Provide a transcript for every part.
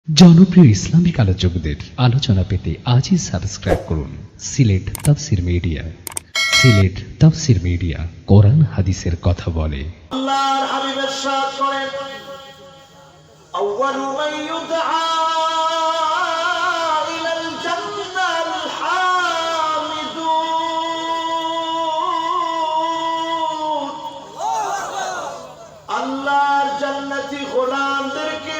জনপ্রিয় ইসলামিক আলোচকদের আলোচনা পেতে আজই সাবস্ক্রাইব করুন সিলেট তাফসীর মিডিয়া। সিলেট তাফসীর মিডিয়া, কোরআন হাদিসের কথা বলে। আল্লাহর হাবিব ইরশাদ করেন, আউয়ালু মান ইউদআ ইলাল জান্নাল হামিদুন। আল্লাহর জান্নাতি গোলামদেরকে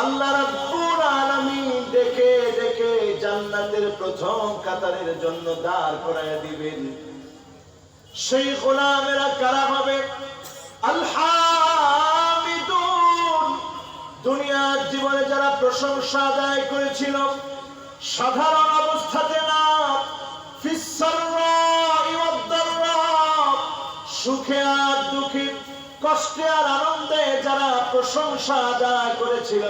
আল্লাহ রাব্বুল আলামিন ডেকে ডেকে জান্নাতের প্রথম কাতারের জন্য দাঁড় করায় দিবেন। সেই গোলামেরা কারা হবে? আল হামিদুন। দুনিয়ার জীবনে যারা প্রশংসা আদায় করেছিল, সাধারণ অবস্থাতে না, ফিস সাররাই ওয়াদ দাররা, সুখে আর দুঃখে, কষ্টে আর আনন্দে যারা প্রশংসা আদায় করেছিল,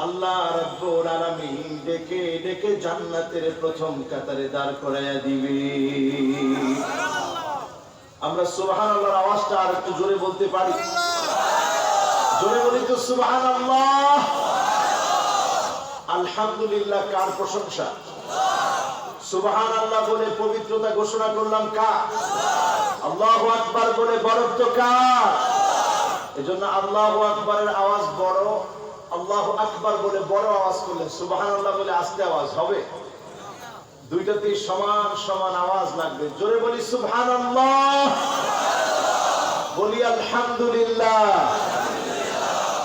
আল্লাহ রাব্বুল আলামিন ডেকে ডেকে জান্নাতের প্রথম কাতারে দাঁড় করায়া দিবে। আমরা সুবহানাল্লাহর আওয়াজটা আর একটু জোরে বলতে পারি? জোরে বলি তো সুবহানাল্লাহ। আলহামদুলিল্লাহ কার প্রশংসা? সুবহানাল্লাহ বলে পবিত্রতা ঘোষণা করলাম কার? আল্লাহু আকবার বলে বরত্ব কার? এজন্য আল্লাহু আকবারের আওয়াজ বড়, আল্লাহু আকবার বলে বড় আওয়াজ করলে সুবহানাল্লাহ বলে আস্তে আওয়াজ হবে? দুইটাতেই সমান সমান আওয়াজ লাগবে। জোরে বলি সুবহানাল্লাহ, বলি আলহামদুলিল্লাহ,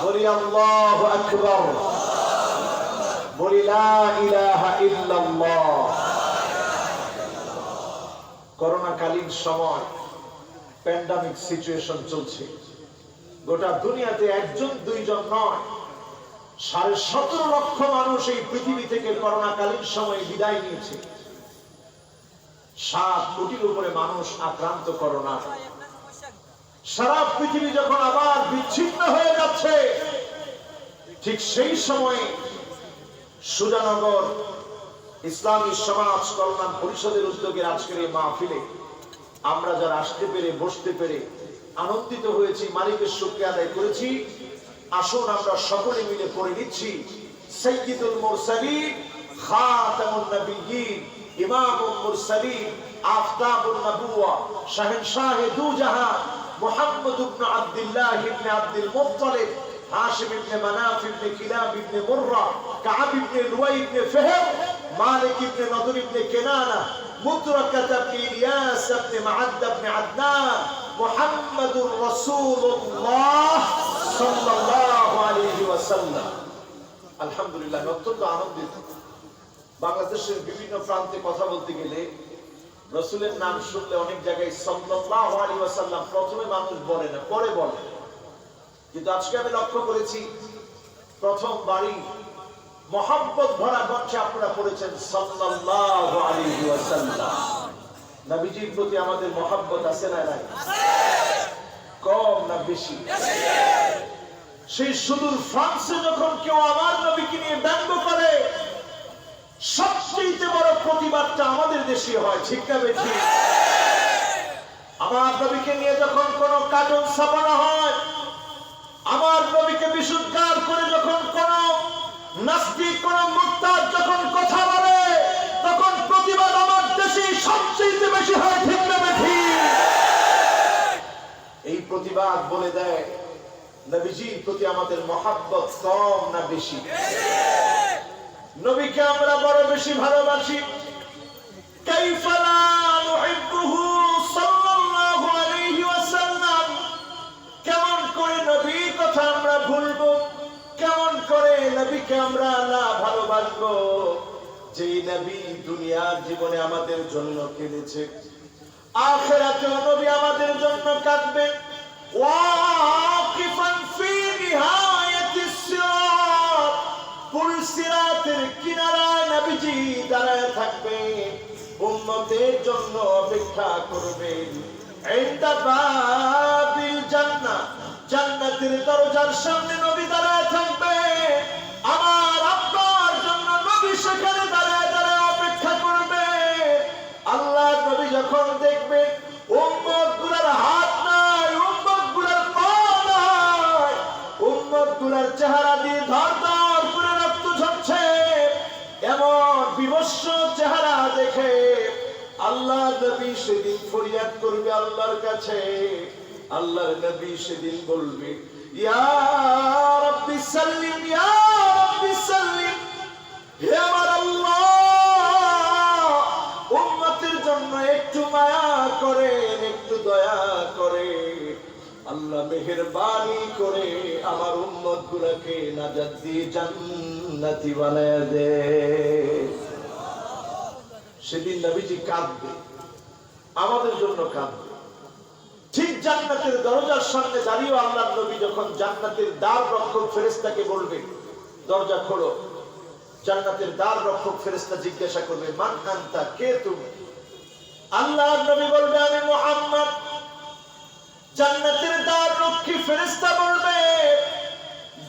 বলি আল্লাহু আকবার, বলি লা ইলাহা ইল্লাল্লাহ। করোনাকালীন সময় প্যান্ডামিক সিচুয়েশন চলছে। গোটা দুনিয়াতে একজন দুইজন নয়, 17.5 লক্ষ মানুষ এই পৃথিবী থেকে করোনাকালীন সময়ে বিদায় নিয়েছে। 7 কোটির উপরে মানুষ আক্রান্ত করোনা। সারা পৃথিবী যখন আবার বিচ্ছিন্ন হয়ে যাচ্ছে, ঠিক সেই সময়ে সুজানগর ইসলামী সমাজ কল্যাণ পরিষদের উদ্যোগে আজকের এই মাহফিলে আমরা যারা আসতে পেরে বসতে পেরে আনন্দিত হয়েছি, মালিকের শুকরিয়া আদায় করেছি। আসুন আমরা সকলে মিলে পড়ে নিচ্ছি সাইয়্যিদুল মুরসালিন, খাতামুন নবিয়্যিন, ইমামুল মুরসালিন, আফতাবুন নবুওয়া, শাহেনশাহে দু জাহান, মুহাম্মদ ইবনে আব্দুল্লাহ ইবনে আব্দুল মুত্তালিব, হাশিম ইবনে মানাফ ইবনে কিলাব ইবনে মুররা, কাব ইবনে লুয়াই ইবনে ফাহর, মালিক ইবনে নদর ইবনে কিনানা, মুতরাকাত ইবনে ইলিয়াস ইবনে মাআদ ইবনে আদনান, মুহাম্মাদুর রাসূলুল্লাহ সাল্লাল্লাহু আলাইহি ওয়াসাল্লাম। আলহামদুলিল্লাহ, অত্যন্ত আনন্দিত। বাংলাদেশের বিভিন্ন প্রান্তে কথা বলতে গেলে রাসূলের নাম শুনলে অনেক জায়গায় সাল্লাল্লাহু আলাইহি ওয়াসাল্লাম প্রথমে মানুষ বলে না, পরে বলে। কিন্তু আজকে আমি লক্ষ্য করেছি প্রথম বাড়ি মহব্বত ভরা কণ্ঠে আপনারা পড়েছেন সাল্লাল্লাহু আলাইহি ওয়াসাল্লাম। নবীজির প্রতি আমাদের মহব্বত আছে না নাই? কম না বেশি? সেই সুদূর ফ্রান্সে যখন কেউ আমার নবীকে নিয়ে ব্যঙ্গ করে, সবচেয়ে বড় প্রতিবাদটা আমাদের দেশে হয়, ঠিক না বেশি? আমার নবীকে নিয়ে যখন কোন কার্টুন ছাপানো হয়, আমার নবীকে বিশুদ্ধার করে যখন কোন নাস্তিক, কোন মুরতাদ যখন কথা বলে, তখন প্রতিবাদ আমার দেশে সবচেয়ে বেশি হয়, ঠিক না বেশি? এই প্রতিবাদ বলে দেয় নবীজির প্রতি আমাদের মহব্বত কম না বেশি? নবীকে আমরা বড় বেশি ভালোবাসি। কাইফা লা নুহিব্বুহু সাল্লাল্লাহু আলাইহি ওয়াসাল্লাম। কেমন করে নবীর কথা আমরা ভুলবো? কেমন করে নবীকে আমরা না ভালোবাসবো? যে নবী দুনিয়ার জীবনে আমাদের জন্য কেঁদেছে, আখিরাতেও নবী আমাদের জন্য কাঁদবে। ওয়াকিফান ফি নিহায়াতিস সিরাত, পুল সিরাতের কিনারায় নবীজি দাঁড়ায় থাকবে, উম্মতের জন্য অপেক্ষা করবেন। ইনদা বাবিল জান্নাহ, জান্নাতের দরজার সামনে নবী দাঁড়ায় থাকবে। আমার আপনার জন্য নবী সেখানে দাঁড়ায় দাঁড়ায় অপেক্ষা করবে। আল্লাহ নবী যখন দেখবে উম্মতগুলোর হাত নাই, উম্মতগুলোর পা নাই, উম্মতগুলোর চেহারা দিয়ে ধর ধর বিমর্ষ চেহারা দেখে আল্লাহ নবী সেদিন ফরিয়াদ করবে আল্লাহর কাছে। আল্লাহর নবী সেদিন বলবে, ইয়া রাব্বি সাল্লিম, ইয়া রাব্বি সাল্লিম, হে আমার আল্লাহ, উম্মতের জন্য একটু মায়া করেন, একটু দয়া করে আল্লাহ মেহেরবানি করে আমার উম্মত গুলাকে নাজাত দিয়ে জান্নাতি বানায় দে। সেদিন নবীজি কাঁদবে, আমাদের জন্য কাঁদবে। ঠিক জান্নাতের দরজার সামনে দাঁড়িয়ে আল্লাহর নবী যখন জান্নাতের দ্বার রক্ষক ফেরেশতাকে বলবে, দরজা খোলো, জান্নাতের দ্বার রক্ষক ফেরেশতা জিজ্ঞাসা করবে, মান আনতা, কে তুমি? আল্লাহর নবী বলবে, আমি মুহাম্মদ। জান্নাতের দ্বার রক্ষী ফেরেশতা বলবে,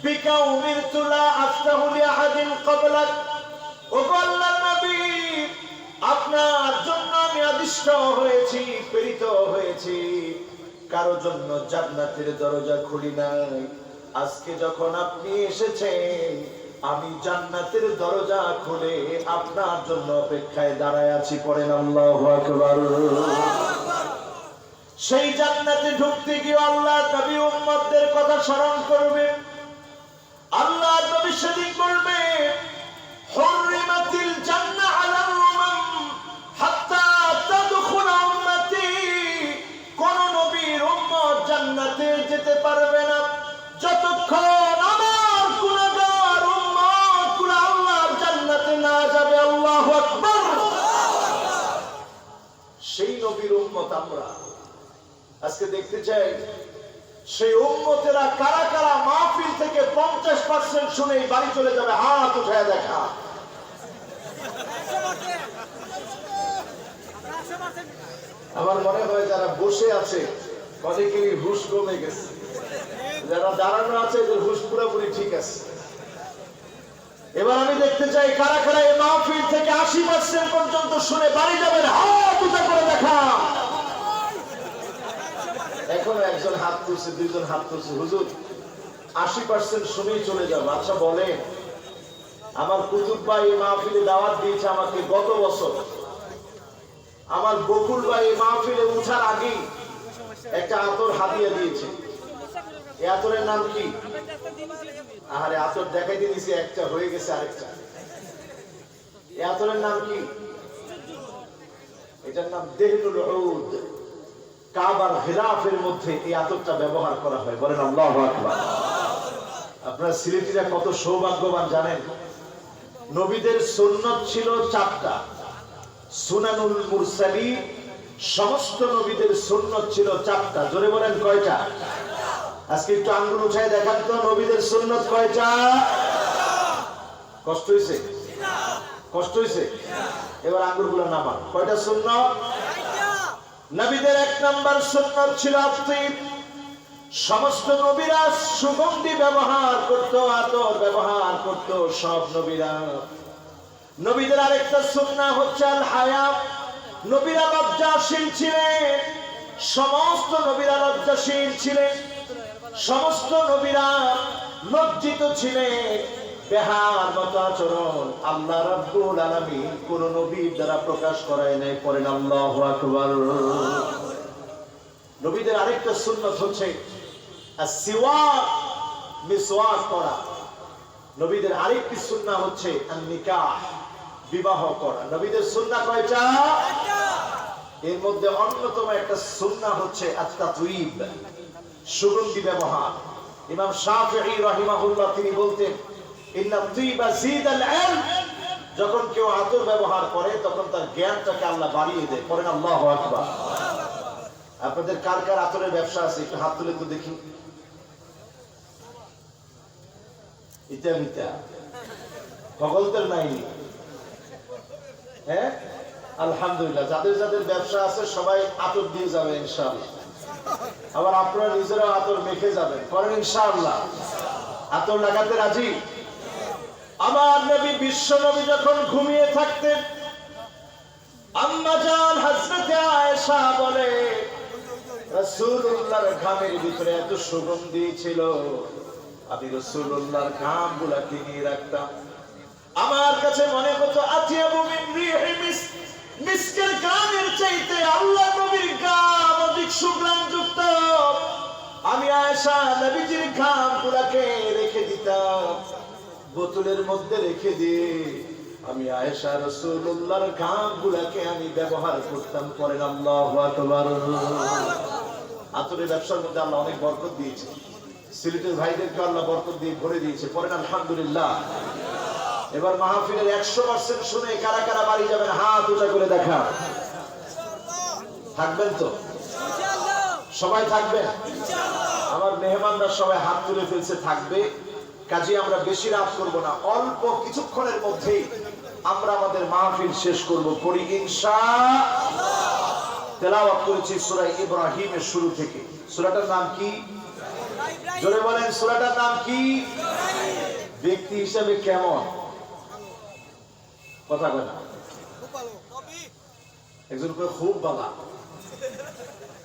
বিকা উমিরতু লা আফতাহু লিআহাদিন ক্বাবলাক। ওগো আল্লাহর নবী, আপনার জন্য আমি আদিষ্ট হয়েছি, প্রেরিত হয়েছি, কারো জন্য জান্নাতের দরজা খুলি নাই। আজকে যখন আপনি এসেছেন, আমি জান্নাতের দরজা খুলে আপনার জন্য অপেক্ষায় দাঁড়ায় আছি। পড়েন আল্লাহু আকবার। সেই জান্নাতে ঢুকতে গিয়ে আল্লাহ নবী উম্মতদের কথা স্মরণ করবে। আল্লাহ নবী সেদিন বলবে, হুররিমাতিল জান্নাহ আলাল উমাম হাত্তা তাদখুল উম্মতি। কোন নবীর উম্মত জান্নাতে যেতে পারবে না যতক্ষণ আমার গুনাহগার উম্মত গুলো আল্লাহর জান্নাতে না যাবে। আল্লাহু আকবার। সেই নবীর উম্মত আমরা আজকে দেখতে চাই, সেই উম্মতেরা কারা কারা মাহফিল থেকে 50% শুনেই বাড়ি চলে যাবে। হাত উঠায় দেখা। আমার মনে হয় যারা বসে আছে অনেকেরই হুশ কমে গেছে, যারা দাঁড়ানো আছে এদের হুশ পুরোপুরি ঠিক আছে। এবার আমি দেখতে চাই কারা কারা এই মাহফিল থেকে 80% পর্যন্ত শুনে বাড়ি যাবেন। হাত উঠা করে দেখা। এখনো একজন হাত তুলছে, দুইজন হাত তুলছে। হুজুর 80% শুনেই চলে যাবো। আচ্ছা বলেন, আমার কুতুব ভাই এই মাহফিলে দাওয়াত দিয়েছে আমাকে গত বছর। আমার বকুল ভাই এই মাহফিলে উঠার আগে একটা আতর হাদিয়া দিয়েছে। এই আতরের নাম কি? আরে আতর দেখাইতে দিয়েছে, একটা হয়ে গেছে আরেকটা। এই আতরের নাম কি? এটার নাম দেহনুল উদ। কাবার গিলাফের মধ্যে এই আতরটা ব্যবহার করা হয়। বলেন আল্লাহু আকবার। আপনারা সিলেটিরা কত সৌভাগ্যবান জানেন। নবীদের সুন্নাত ছিল 4টা। সুনানুল মুরসালিন, সমস্ত নবীদের সুন্নাত ছিল 4টা। জোরে বলেন কয়টা? আজকে একটু আঙ্গুল উঠায় দেখান তো, নবীদের সুন্নাত কয়টা? কষ্ট হইছে? কষ্ট হইছে? এবার আঙ্গুলগুলো নামান। কয়টা সুন্নাত? নবীদের 1 নাম্বার সুন্নাত ছিল আতিব। সমস্ত নবীরা সুগন্ধি ব্যবহার করত, আতর ব্যবহার করত, সব নবীরা। নবীদের আরেকটা সুন্নাহ হচ্ছে আল হায়া। নবীরা লজ্জাশীল ছিলেন, সমস্ত নবীরা লজ্জাশীল ছিলেন, সমস্ত নবীরা লজ্জিত ছিলেন। বেহার মতো আচরণ আল্লাহ রাব্বুল আলামিন কোন নবীর দ্বারা প্রকাশ করায় নাই। পড়েন আল্লাহু আকবার। নবীদের আরেকটা সুন্নাত হচ্ছে আসওয়াক, মিসওয়াক করা। নবীদের আরেকটি সুন্নাহ হচ্ছে আন-নিকাহ, বিবাহ করা। নবীদের সুন্নাহ কয়টা? এর মধ্যে অন্যতম একটা সুন্নাহ হচ্ছে আত-তাতয়িব, সুগন্ধি ব্যবহার। ইমাম শাফিঈ রাহিমাহুল্লাহ তিনি বলতেন, ইন্না তিবা জিদাল ইলম। যখন কেউ আতর ব্যবহার করে তখন তার জ্ঞানটাকে আল্লাহ বাড়িয়ে দেয়। পড়েন আল্লাহু আকবার। আপনাদের কার কার আতরের ব্যবসা আছে একটু হাত তুলে তো দেখি। ইটা মিটা সকলদের নাই। হ্যাঁ, আলহামদুলিল্লাহ। যাদের যাদের ব্যবসা আছে সবাই আতর দিয়ে যাবে ইনশাআল্লাহ। আবার আপনারা নিজেরাও আতর মেখে যাবেন। করেন ইনশাআল্লাহ। আতর লাগাতে রাজি? আমার নবী, বিশ্ব নবী যখন ঘুমিয়ে থাকতেন, আম্মা জান হযরত আয়েশা বলে, রাসূলুল্লাহর ঘামের ভিতরে এত সুগন্ধি ছিল, আমি রাসূলুল্লাহর ঘামগুলা কিনে রাখতাম। আমার কাছে মনে হতো আতিয়াবু মিন রিহি মিসকের গানের চাইতে আল্লাহ নবীর গান অধিক সুঘ্রাণযুক্ত। আমি আয়েশা নবীজির ঘামগুলোকে রেখে দিতাম বোতলের মধ্যে রেখে দিয়ে, আমি আয়েশা রাসূলুল্লাহর ঘামগুলোকে আমি ব্যবহার করতাম। পরেন আল্লাহু আকবার। আতরের ব্যবসার মধ্যে আল্লাহ অনেক বরকত দিয়েছে, সিলেটের ভাইদেরকে আল্লাহ বরকত দিয়ে ভরে দিয়েছে। পরেন আলহামদুলিল্লাহ। এবার মাহফিলের 100% শুনে কারা কারা বাড়ি যাবেন হাত উঁচা করে দেখা। থাকবেন তো? সবাই থাকবেন? আমার মেহমানরা সবাই হাত তুলে ফেলছে, থাকবে। কাজে আমরা বেশি রাত করব না, অল্প কিছুক্ষণের মধ্যেই আমরা আমাদের মাহফিল শেষ করব। পড়ি ইনশাআল্লাহ। তেলাওয়াত করেছি সূরা ইব্রাহিমের শুরু থেকে। সূরাটার নাম কি? জোরে বলেন, সূরাটার নাম কি? ব্যক্তি হিসাবে কেমন? কথা কয় না। একজন কয় খুব বালা।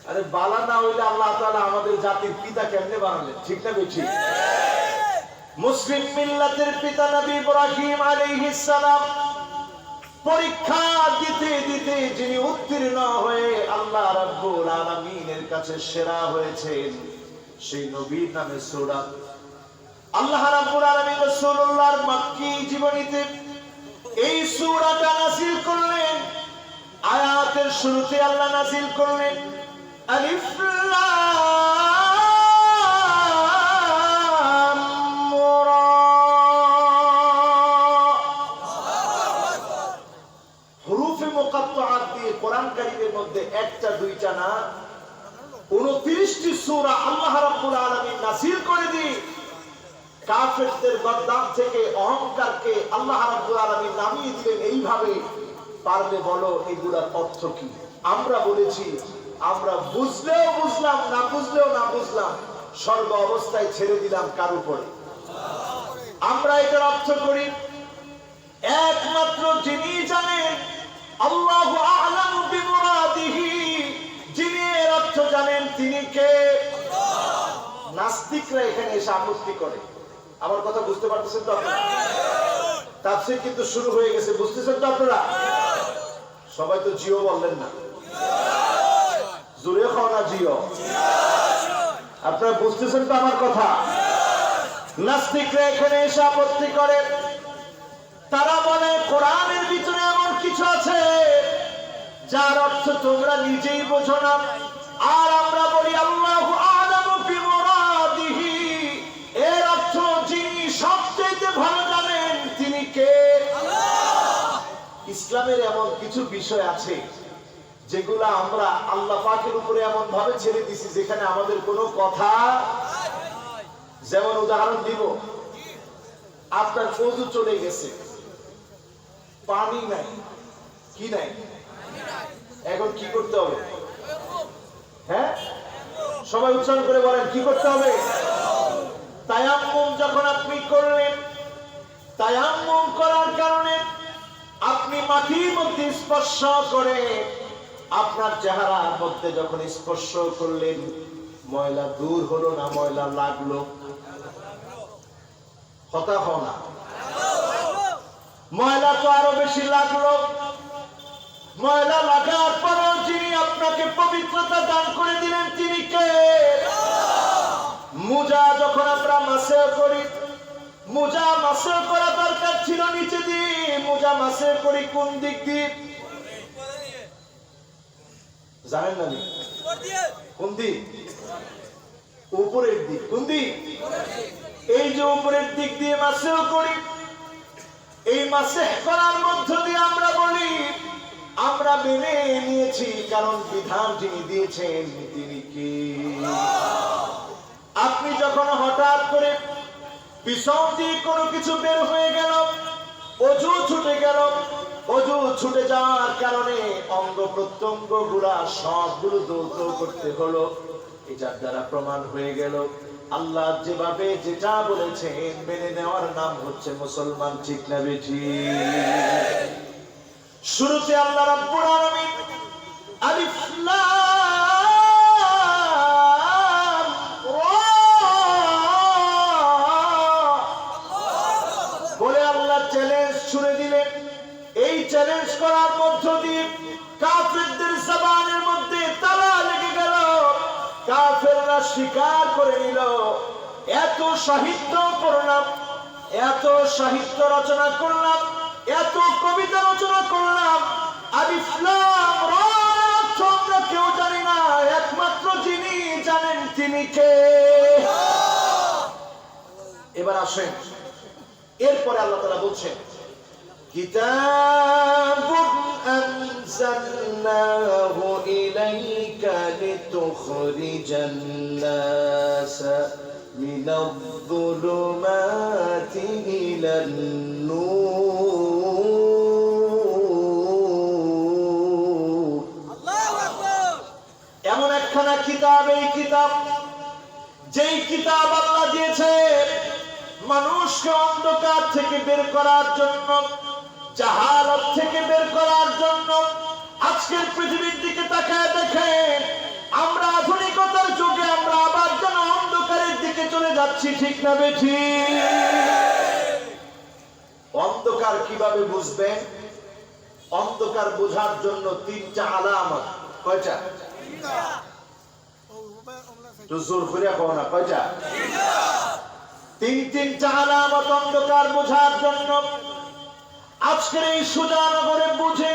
আরে বালা না হইলে আল্লাহ তাআলা আমাদের জাতির পিতা কেমনে বানালেন? ঠিক না বেঠিক? মুসলিম মিল্লাতের পিতা নবী ইব্রাহিম আলাইহিস সালাম পরীক্ষা দিতে দিতে যিনি উত্তীর্ণ হয়ে আল্লাহ রাব্বুল আলামিনের কাছে সেরা হয়েছেন, সেই নবীর নামে সূরা। আল্লাহ রাব্বুল আলামিন রাসূলুল্লাহর মক্কি জীবনীতে এই সূরাটা নাযিল করলেন। আয়াতের শুরুতে আল্লাহ নাযিল করলেন আলিফ লাম রা। হুরুফে মুকাত্তাআত দিয়ে কোরআন কারীমের মধ্যে একটা দুইটা না 29টি সূরা আল্লাহ রাব্বুল আলামিন নাযিল করে দিয়ে কাফেরদের বদনাম থেকে অহংকারকে আল্লাহ রাব্বুল আলামিন নামিয়ে দিলেন। এইভাবে পারলে বলো এগুলার অর্থ কি? আমরা বলেছি, আমরা বুঝলেও বুঝলাম, না বুঝলেও না বুঝলাম, সর্ব অবস্থায় ছেড়ে দিলাম কার উপরে? আমরা এটার অর্থ করি একমাত্র যিনি জানেন, আল্লাহু আ'লামু বিমুরাদিহি, যিনি এর অর্থ জানেন তিনি কে? নাস্তিকরা এখানে এসে আপত্তি করে। আমার কথা বুঝতে পারতেছেন তো আপনারা? তাফসীর কিন্তু শুরু হয়ে গেছে, বুঝতেছেন তো আপনারা? সবাই তো জিও বললেন না, জোরে খাও না জিও। আপনারা বুঝতেছেন তো আমার কথা? নাস্তিকরা এখানে এসে আপত্তি করে। তারা বলে কোরআনের ভিতরে এমন কিছু আছে যার অর্থ তোমরা নিজেই বোঝো না। আর আমরা বলি আল্লাহু আ'লামু বিমুরাদিহি, এর অর্থ যিনি সবচেয়ে ভালো জানেন তিনি কে? আল্লাহ। ইসলামের এমন কিছু বিষয় আছে যেগুলা আমরা আল্লাহ পাকের উপরে এমন ভাবে ছেড়ে দিছি যেখানে আমাদের কোনো কথা। যেমন উদাহরণ দিব, আপনার ওযু চলে গেছে, পানি নাই, কি নাই, এখন কি করতে হবে? হ্যাঁ, সবাই উচ্চারণ করে বলেন কি করতে হবে? তায়াম্মুম যখন আপনি করলেন, তায়াম্মুম করার কারণে আপনি মাটির মধ্যে স্পর্শ করে আপনার চেহারার মধ্যে যখন স্পর্শ করলেন, ময়লা দূর হলো না ময়লা লাগলো? কথা হয় না? ময়লা তো আরো বেশি লাগলো। ময়লা লাগার পরেও যিনি আপনাকে পবিত্রতা দান করে দিলেন তিনি কে? মুজা যখন আমরা মাসে করি, মুজা মাসে করা দরকার ছিল নিচে দিয়ে, মুজা মাসে করি কোন দিক দিয়ে? জানেন না? কোন দিক? উপরের দিক। কোন দিক? এই যে উপরের দিক দিয়ে মাসেও করি। এই মাসে করার মধ্য দিয়ে আমরা বলি আমরা মেনে নিয়েছি, কারণ বিধান যিনি দিয়েছেন তিনি কি? আপনি যখন হঠাৎ করে পিছন দিয়ে কোনো কিছু বের হয়ে গেল, অজু ছুটে গেল, অজু ছুটে যাওয়ার কারণে অঙ্গ প্রত্যঙ্গ গুলা সবগুলো দৌত করতে হলো। এটার দ্বারা প্রমাণ হয়ে গেল আল্লাহ যেভাবে যেটা বলেছেন মেনে নেওয়ার নাম হচ্ছে মুসলমান। ঠিক না বেঠিক? শুরুতে আল্লাহ রাব্বুল আলামিন আলিফ লাম রা বলে আল্লাহ তাআলা চ্যালেঞ্জ ছুড়ে দিলেন। এই চ্যালেঞ্জ করার মধ্য দিয়ে কাফেরদের জবানের মধ্যে তালা লেগে গেল। কাফেররা স্বীকার করে নিল, এত সাহিত্য পড়লাম, এত সাহিত্য রচনা করলাম, এত কবিতা রচনা করলাম, আলিফ লাম রা অর্থ আমরা কেউ জানি না, একমাত্র যিনি জানেন তিনি কে? এবার আসেন, এরপরে আল্লাহ তাআলা বলছেন, কিতাবুন আনজালনাহু ইলাইকা লিতুখরিজান নাস মিনায-যুলুমাতি ইলান-নূর। আল্লাহু আকবার। এমন একখানা কিতাব, এই কিতাব, যেই কিতাব আল্লাহ দিয়েছে মানুষকে অন্ধকার থেকে বের করার জন্য, জাহালত থেকে বের করার জন্য। আজকের পৃথিবীর দিকে তাকায় দেখেন, আমরা আধুনিকতার যুগে আমরা আবার যেন অন্ধকারের দিকে চলে যাচ্ছি, ঠিক না বেঠিক? অন্ধকার কিভাবে বুঝবেন? অন্ধকার বোঝার জন্য তিনটা আলামত। কয়টা? তো জোর করে কও না, কয়টা? তিনটা আলামত অন্ধকার বোঝার জন্য। আজকের এই সুজানগরে বুঝে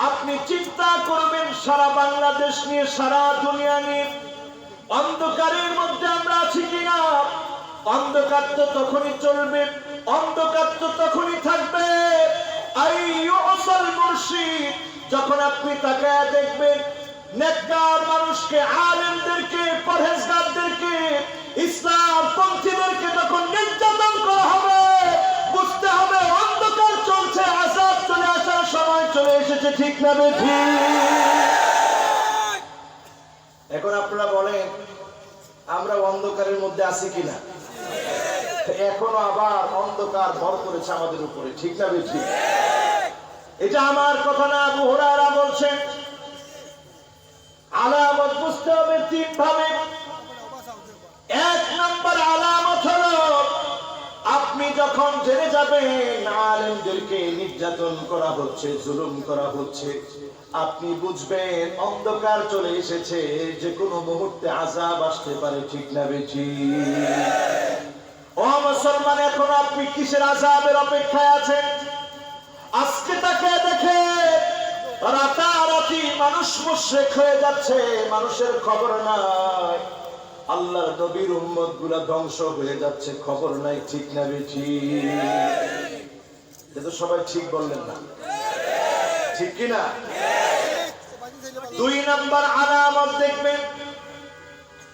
আপনি চিন্তা করবেন সারা বাংলাদেশ নিয়ে, সারা দুনিয়া নিয়ে, অন্ধকারের মধ্যে আমরা আছি কিনা? অন্ধকার তো তখনই চলবে, অন্ধকার তো তখনই থাকবে আইয়ুসাল মুরশিদ, যখন আপনি তাকায় দেখবেন নেককার মানুষকে, আলেমদেরকে, পরহেজগারদেরকে, ইসলাম পন্থীদেরকে যখন নির্যাতন করা হবে, বুঝতে হবে অন্ধকার চলছে, আযাব চলে আসার সময় চলে এসেছে, ঠিক না বেঠিক? এখন আপনারা বলেন আমরা অন্ধকারের মধ্যে আছি কিনা? এখনো আবার অন্ধকার ভর করেছে আমাদের উপরে, ঠিক না বেঠিক? এটা আমার কথা না, আবু হুরায়রা বলছেন আলামত বুঝতে হবে তিন ভাবে। এক নম্বর আলামত হলো আপনি যখন জেনে যাবেন আলেমদেরকে নির্যাতন করা হচ্ছে, জুলুম করা হচ্ছে, আপনি বুঝবেন অন্ধকার চলে এসেছে, যে কোনো মুহূর্তে আযাব আসতে পারে, ঠিক না বেঠিক? ও মুসলমান, এখন আপনি কিসের আযাবের অপেক্ষায় আছেন? আজকে তাকে দেখে রাতারাতি মানুষ মুশরিক হয়ে যাচ্ছে, মানুষের খবর নাই। আল্লাহর নবীর উম্মত গুলা ধ্বংস হয়ে যাচ্ছে, খবর নাই, ঠিক না বেঠিক? এটা তো সবাই ঠিক বললেন না, ঠিক কিনা? দুই নাম্বার আলামত দেখবেন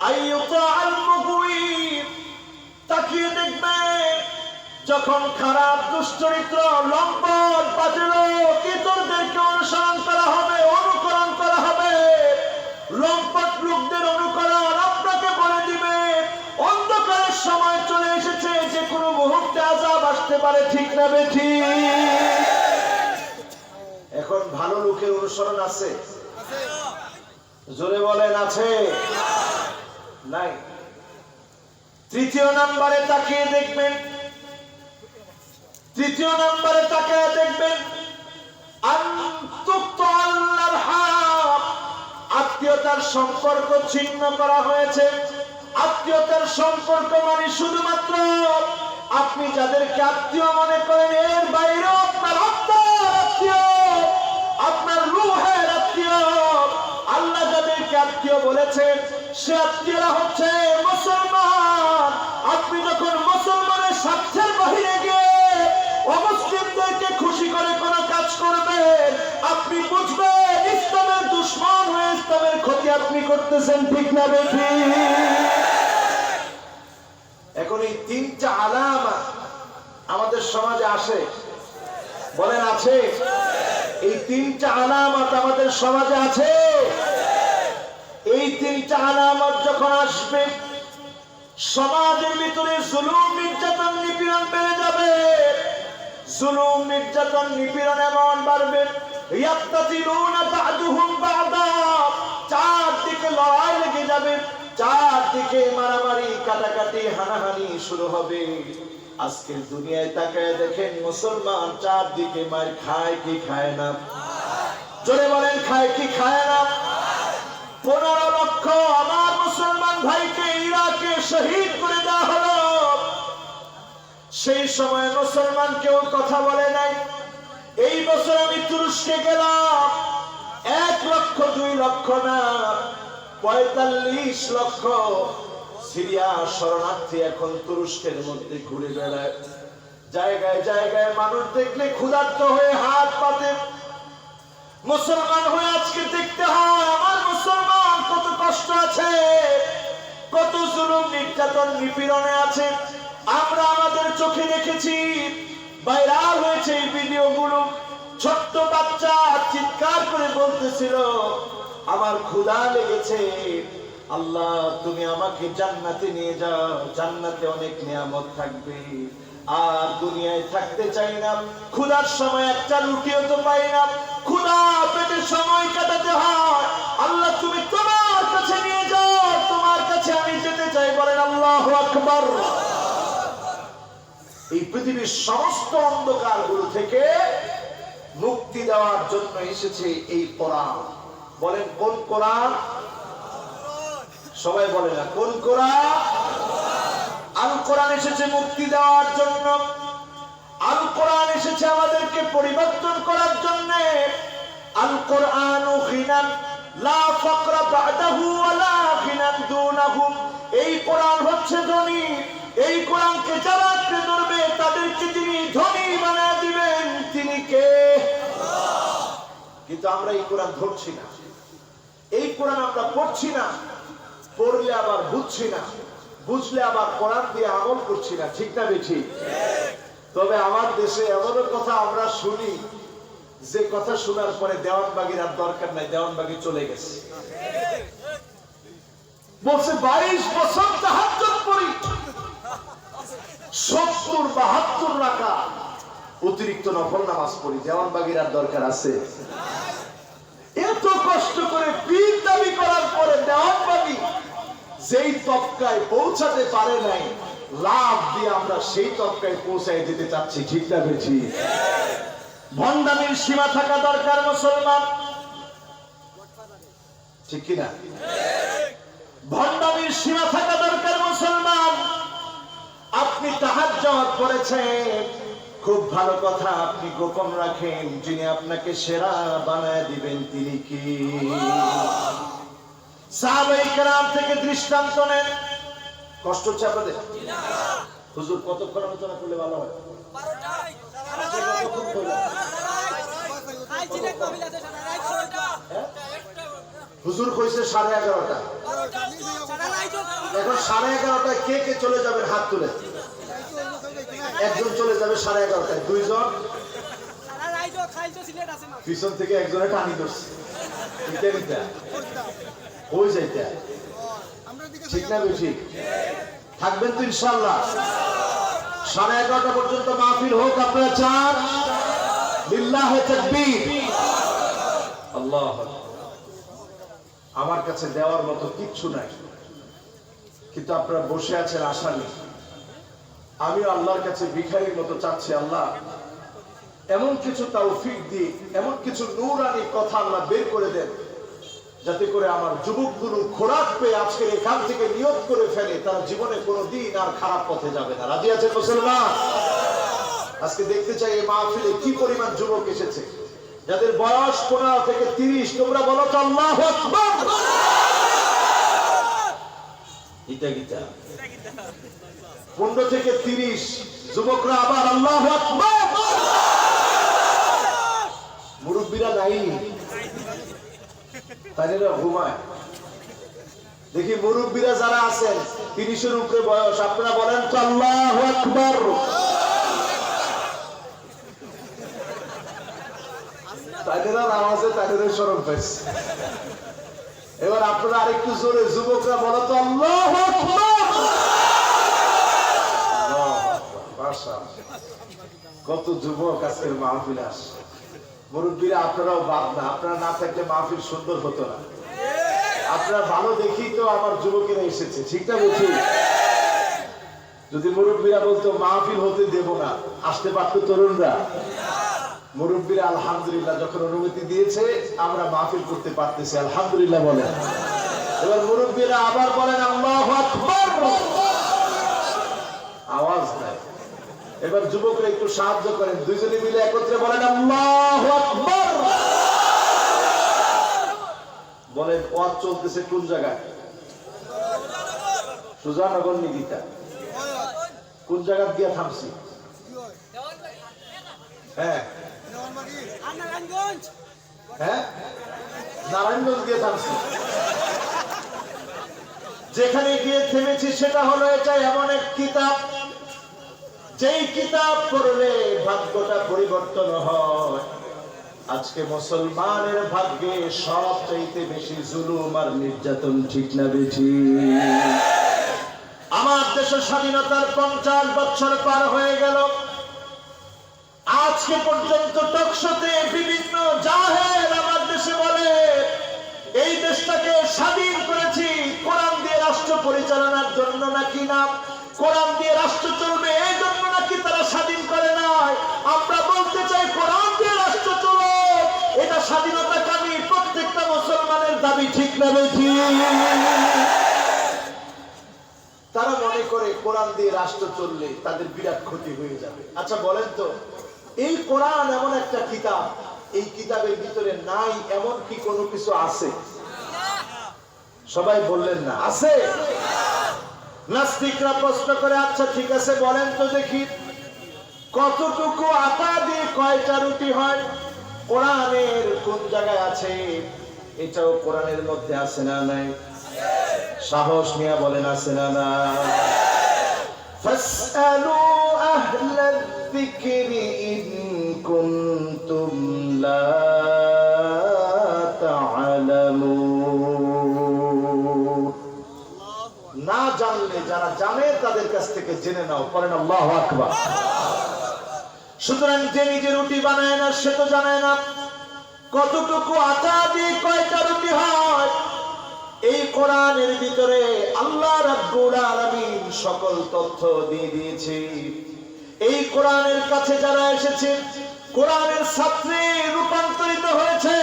আইয়ুতাআল মুগওয়িন, তাকিয়ে দেখবেন যখন খারাপ দুশ্চরিত্র, লম্পট, বাজে লোক, ইতরদেরকে অনুসরণ করা হবে, অনুকরণ করা হবে। লম্পট লোকদের অনুকরণ আপনাকে বলে দিবে অন্ধকারের সময় চলে এসেছে, যে কোনো মুহূর্তে আযাব আসতে পারে, ঠিক না বেঠিক? এখন ভালো লোকের অনুসরণ আছে? জোরে বলেন, আছে? নাই। তৃতীয় নম্বরে তাকিয়ে দেখবেন, তৃতীয় নম্বরে তাকিয়ে দেখবেন আত্মীয়তার সম্পর্ক ছিন্ন করা হয়েছে। আত্মীয়তার সম্পর্ক মানে শুধুমাত্র আপনি যাদেরকে আত্মীয় মনে করেন, এর বাইরেও আপনার আত্মার আত্মীয়, আপনার রূহের আত্মীয়। আল্লাহ যাদেরকে আত্মীয় বলেছেন, সে আত্মীয়রা হচ্ছে মুসলমান। আপনি যখন মুসলমানের স্বার্থের বাহিরে গিয়ে অমুসলিমদেরকে খুশি করে কোনো কাজ করবেন, আপনি বুঝবেন ইসলামের দুশমন হয়ে ইসলামের ক্ষতি আপনি করতেছেন, ঠিক না বেঠিক? এখন এই তিনটা আলামত আমাদের সমাজে আসে, বলেন আছে? এই তিনটা আলামত আমাদের সমাজে আছে। এই তিনটা আলামত যখন আসবে, সমাজের ভিতরে জুলুম, নির্যাতন, নিপীড়ন বেড়ে যাবে। জুলুম, নির্যাতন, নিপীড়ন এমন বাড়বে, ইয়াক্তাতিলুনা বা'দুহুম বা'দা, চারদিকে লড়াই লেগে যাবে, চারদিকে মারামারি, কাটাকাটি, হানাহানি শুরু হবে। আজকের দুনিয়ায় তাকায় দেখেন মুসলমান চারদিকে মার খায় কি খায় না? জোরে বলেন, খায় কি খায় না? 15 লক্ষ আমার মুসলমান ভাইকে ইরাকে শহীদ করে দেওয়া হলো। সেই সময় মুসলমান কেউ কথা বলে নাই। এই বছর আমি তুরস্কে গেলাম, 1 লক্ষ 2 লক্ষ না, 45 লক্ষ সিরিয়া শরণার্থী এখন তুরস্কের মধ্যে ঘুরে বেড়ায়। জায়গায় জায়গায় মানুষ দেখলে ক্ষুধার্ত হয়ে হাত পাতে। মুসলমান হয়ে আজকে দেখতে হয় আমার মুসলমান কত কষ্ট আছে, কত জুলুম নির্যাতন নিপীড়নে আছে। আমরা আমাদের চোখে দেখেছি, ভাইরাল হয়েছে এই ভিডিওগুলো। ছোট্ট বাচ্চা চিৎকার করে বলতেছিল, আমার ক্ষুধা লেগেছে, আল্লাহ তুমি আমাকে জান্নাতে নিয়ে যাও, জান্নাতে অনেক নিয়ামত থাকবে, আর দুনিয়ায় থাকতে চাই না। ক্ষুধার সময় একটা রুটিও তো পাই না, ক্ষুধা পেটে সময় কাটাতে হয়। আল্লাহ তুমি তোমার কাছে নিয়ে যাও, তোমার কাছে আমি যেতে চাই। বলেন আল্লাহু আকবার। এই পৃথিবীর সমস্ত অন্ধকারগুলো থেকে মুক্তি দেওয়ার জন্য এসেছে এই কোরআন। বলেন কোন কোরআন? সবাই বলে না কোন কোরআন? আল কোরআন এসেছে মুক্তি দেওয়ার জন্য। আল কোরআন এসেছে আমাদেরকে পরিবর্তন করার জন্য। আল কোরআনু গিনান লা ফাকরা বাদাহু ওয়ালা গিনান দুনাহু। এই কোরআন হচ্ছে ধনী। এই কোরআনকে যারা আঁকড়ে ধরবে তাদেরকে তিনি ধনী বানিয়ে দিবেন। তিনি কে? আল্লাহ। কিন্তু আমরা এই কোরআন ধরছি না, এই কোরআন আমরা পড়ছি না, পড়লে আবার বুঝছি না, বুঝলে আবার কোরআন দিয়ে আমল করছি না। ঠিক না বেঠিক? তবে আমার দেশে এমনও কথা আমরা শুনি, যে কথা শোনার পরে দেওয়ানবাগির আর দরকার নাই, দেওয়ানবাগি চলে গেছে। বলছে 22 বছর তাহাজ্জুদ পড়ি, 70-72 রাকাত অতিরিক্ত নফল নামাজ পড়ি, দেওয়ানবাগির আর দরকার আছে? এত কষ্ট করে পীর দাবি করার পরে দেওয়ানবাগি যেই তবকায় পৌঁছাতে পারে নাই, লাভ দিয়ে আমরা সেই তবকায় পৌঁছায় দিতে চাচ্ছি। ঠিক না বেঠিক? ভণ্ডামির সীমা থাকা দরকার মুসলমান, ঠিক কিনা? ভণ্ডামির সীমা থাকা দরকার মুসলমান। আপনি তাহাজ্জুদ পড়েছেন, খুব ভালো কথা, আপনি গোপন রাখেন, যিনি আপনাকে সেরা বানায় দিবেন তিনি কি? সাহাবায়ে কেরাম থেকে দৃষ্টান্ত নেন। কষ্ট হচ্ছে আপনাদের? হুজুর কতক্ষণ আলোচনা করলে ভালো হয়? হুজুর কইছে 11:30। এখন 11:30 কে কে চলে যাবেন হাত তুলে? একজন চলে যাবে 11:30, দুইজন পিছন থেকে একজনে টানি ধরছে। ওই যাইতে ঠিক না বেশি? থাকবেন তো ইনশাআল্লাহ? 11:30 পর্যন্ত মাহফিল হোক, আপনারা চান? লিল্লাহি তাকবীর। আল্লাহু আকবার। আমার কাছে দেওয়ার মতো কিচ্ছু নাই, কিন্তু আপনারা বসে আছেন আশা নেই। আমি আল্লাহর কাছে ভিখারির মতো চাচ্ছি, আল্লাহ এমন কিছু তৌফিক দিয়ে, এমন কিছু নূরানি কথা আল্লাহ বের করে দেন, যাতে করে আমার যুবকগুলো খোরাক পেয়ে আজকের এখান থেকে নিয়ত করে ফেলে তারা জীবনে কোনোদিন আর খারাপ পথে যাবে না। রাজি আছেন মুসলমান? আজকে দেখতে চাই এই মাহফিলে কি পরিমাণ যুবক এসেছে, যাদের বয়স 15 থেকে 30। তোমরা বলো তো আল্লাহু আকবার। গীতা গীতা 15 থেকে 30 যুবকরা আবার আল্লাহু আকবার। মুরব্বীরা নাই, তারা ঘুমায়। দেখি মুরব্বীরা যারা আছেন 30-এর উপরে বয়স, আপনারা বলেন তো আল্লাহু আকবার। তাদের আওয়াজে তাদের শরম পাইছে। এবার আপনারা আরেকটু জোরে, যুবকরা বলো তো আল্লাহু আকবার। কত যুবক আজকের মাহফিলে আসে। মুরব্বীরা আপনারাও বাদ না, আপনারা না থাকলে মাহফিল সুন্দর হতো না। আপনারা ভালো দেখি তো আমার যুবকেরা এসেছে, ঠিক না বলছি? যদি মুরব্বীরা বলতো মাহফিল হতে দেব না, আসতে পারতো তরুণরা? মুরব্বীরা আলহামদুলিল্লাহ যখন অনুমতি দিয়েছে আমরা মাহফিল করতে পারতেছি, আলহামদুলিল্লাহ বলেন। এবার মুরব্বীরা আবার বলেন আল্লাহু আকবার, আওয়াজ নাই। এবার যুবকরা একটু সাহায্য করেন, দুইজনে মিলে একত্রে বলেন আল্লাহু আকবার। বলেন ওয়াজ চলতেছে কোন জায়গায়? সুজানগর নিকিতা কোন জায়গা গিয়া থামছি? হ্যাঁ হ্যাঁ, নারায়ণগঞ্জ গিয়ে থামছি। যেখানে গিয়ে থেমেছি সেটা হলো এটা এমন এক কিতাব, যেই কিতাব পড়লে ভাগ্যটা পরিবর্তন হয়। আজকে মুসলমানের ভাগ্যে সবচাইতে বেশি জুলুম আর নির্যাতন, ঠিক না বেঠি? আমার দেশের স্বাধীনতার 50 বছর পার হয়ে গেল, আজকে পর্যন্ত টকশোতে বিভিন্ন জাহেল আমার দেশে বলে এই দেশটাকে স্বাধীন করেছি কোরআন দিয়ে রাষ্ট্র পরিচালনার জন্য নাকি না, কোরআন দিয়ে রাষ্ট্র চলবে এই জন্য নাকি তারা স্বাধীন করে নাই। আমরা বলতে চাই কোরআন দিয়ে রাষ্ট্র চলো, এটা স্বাধীনতাকামী প্রত্যেকটা মুসলমানের দাবি, ঠিক না বেঠি? তারা মনে করে কোরআন দিয়ে রাষ্ট্র চললে তাদের বিরাট ক্ষতি হয়ে যাবে। আচ্ছা বলেন তো, এই কোরআন এমন একটা কিতাব, এই কিতাবের ভিতরে নাই এমন কি কোনো কিছু আছে? সবাই বললেন না, আছে? নাস্তিকরা প্রশ্ন করে, আচ্ছা ঠিক আছে বলেন তো দেখি, কতটুকু আটা দিয়ে কয়টা রুটি হয়? কোরআনের কোন জায়গায় আছে? এটাও কোরআনের মধ্যে আছে না নাই? সাহস নিয়ে বলেন আছে না না? ফাসআলু আহলাল যিকরি ইন কুনতুম লা তা'লামুন। না জানলে যারা জানে তাদের কাছ থেকে জেনে নাও, পড়েন আল্লাহু আকবার। সুতরাং যে নিজে রুটি বানায় না সে তো জানে না কতটুকু আটা দিয়ে কয়টা রুটি হয়। এই কোরআনের ভিতরে আল্লাহ রাব্বুল আলামিন সকল তথ্য দিয়ে দিয়েছে। এই কোরআনের কাছে যারা এসেছে কোরআনের ছাত্রে রূপান্তরিত হয়েছে,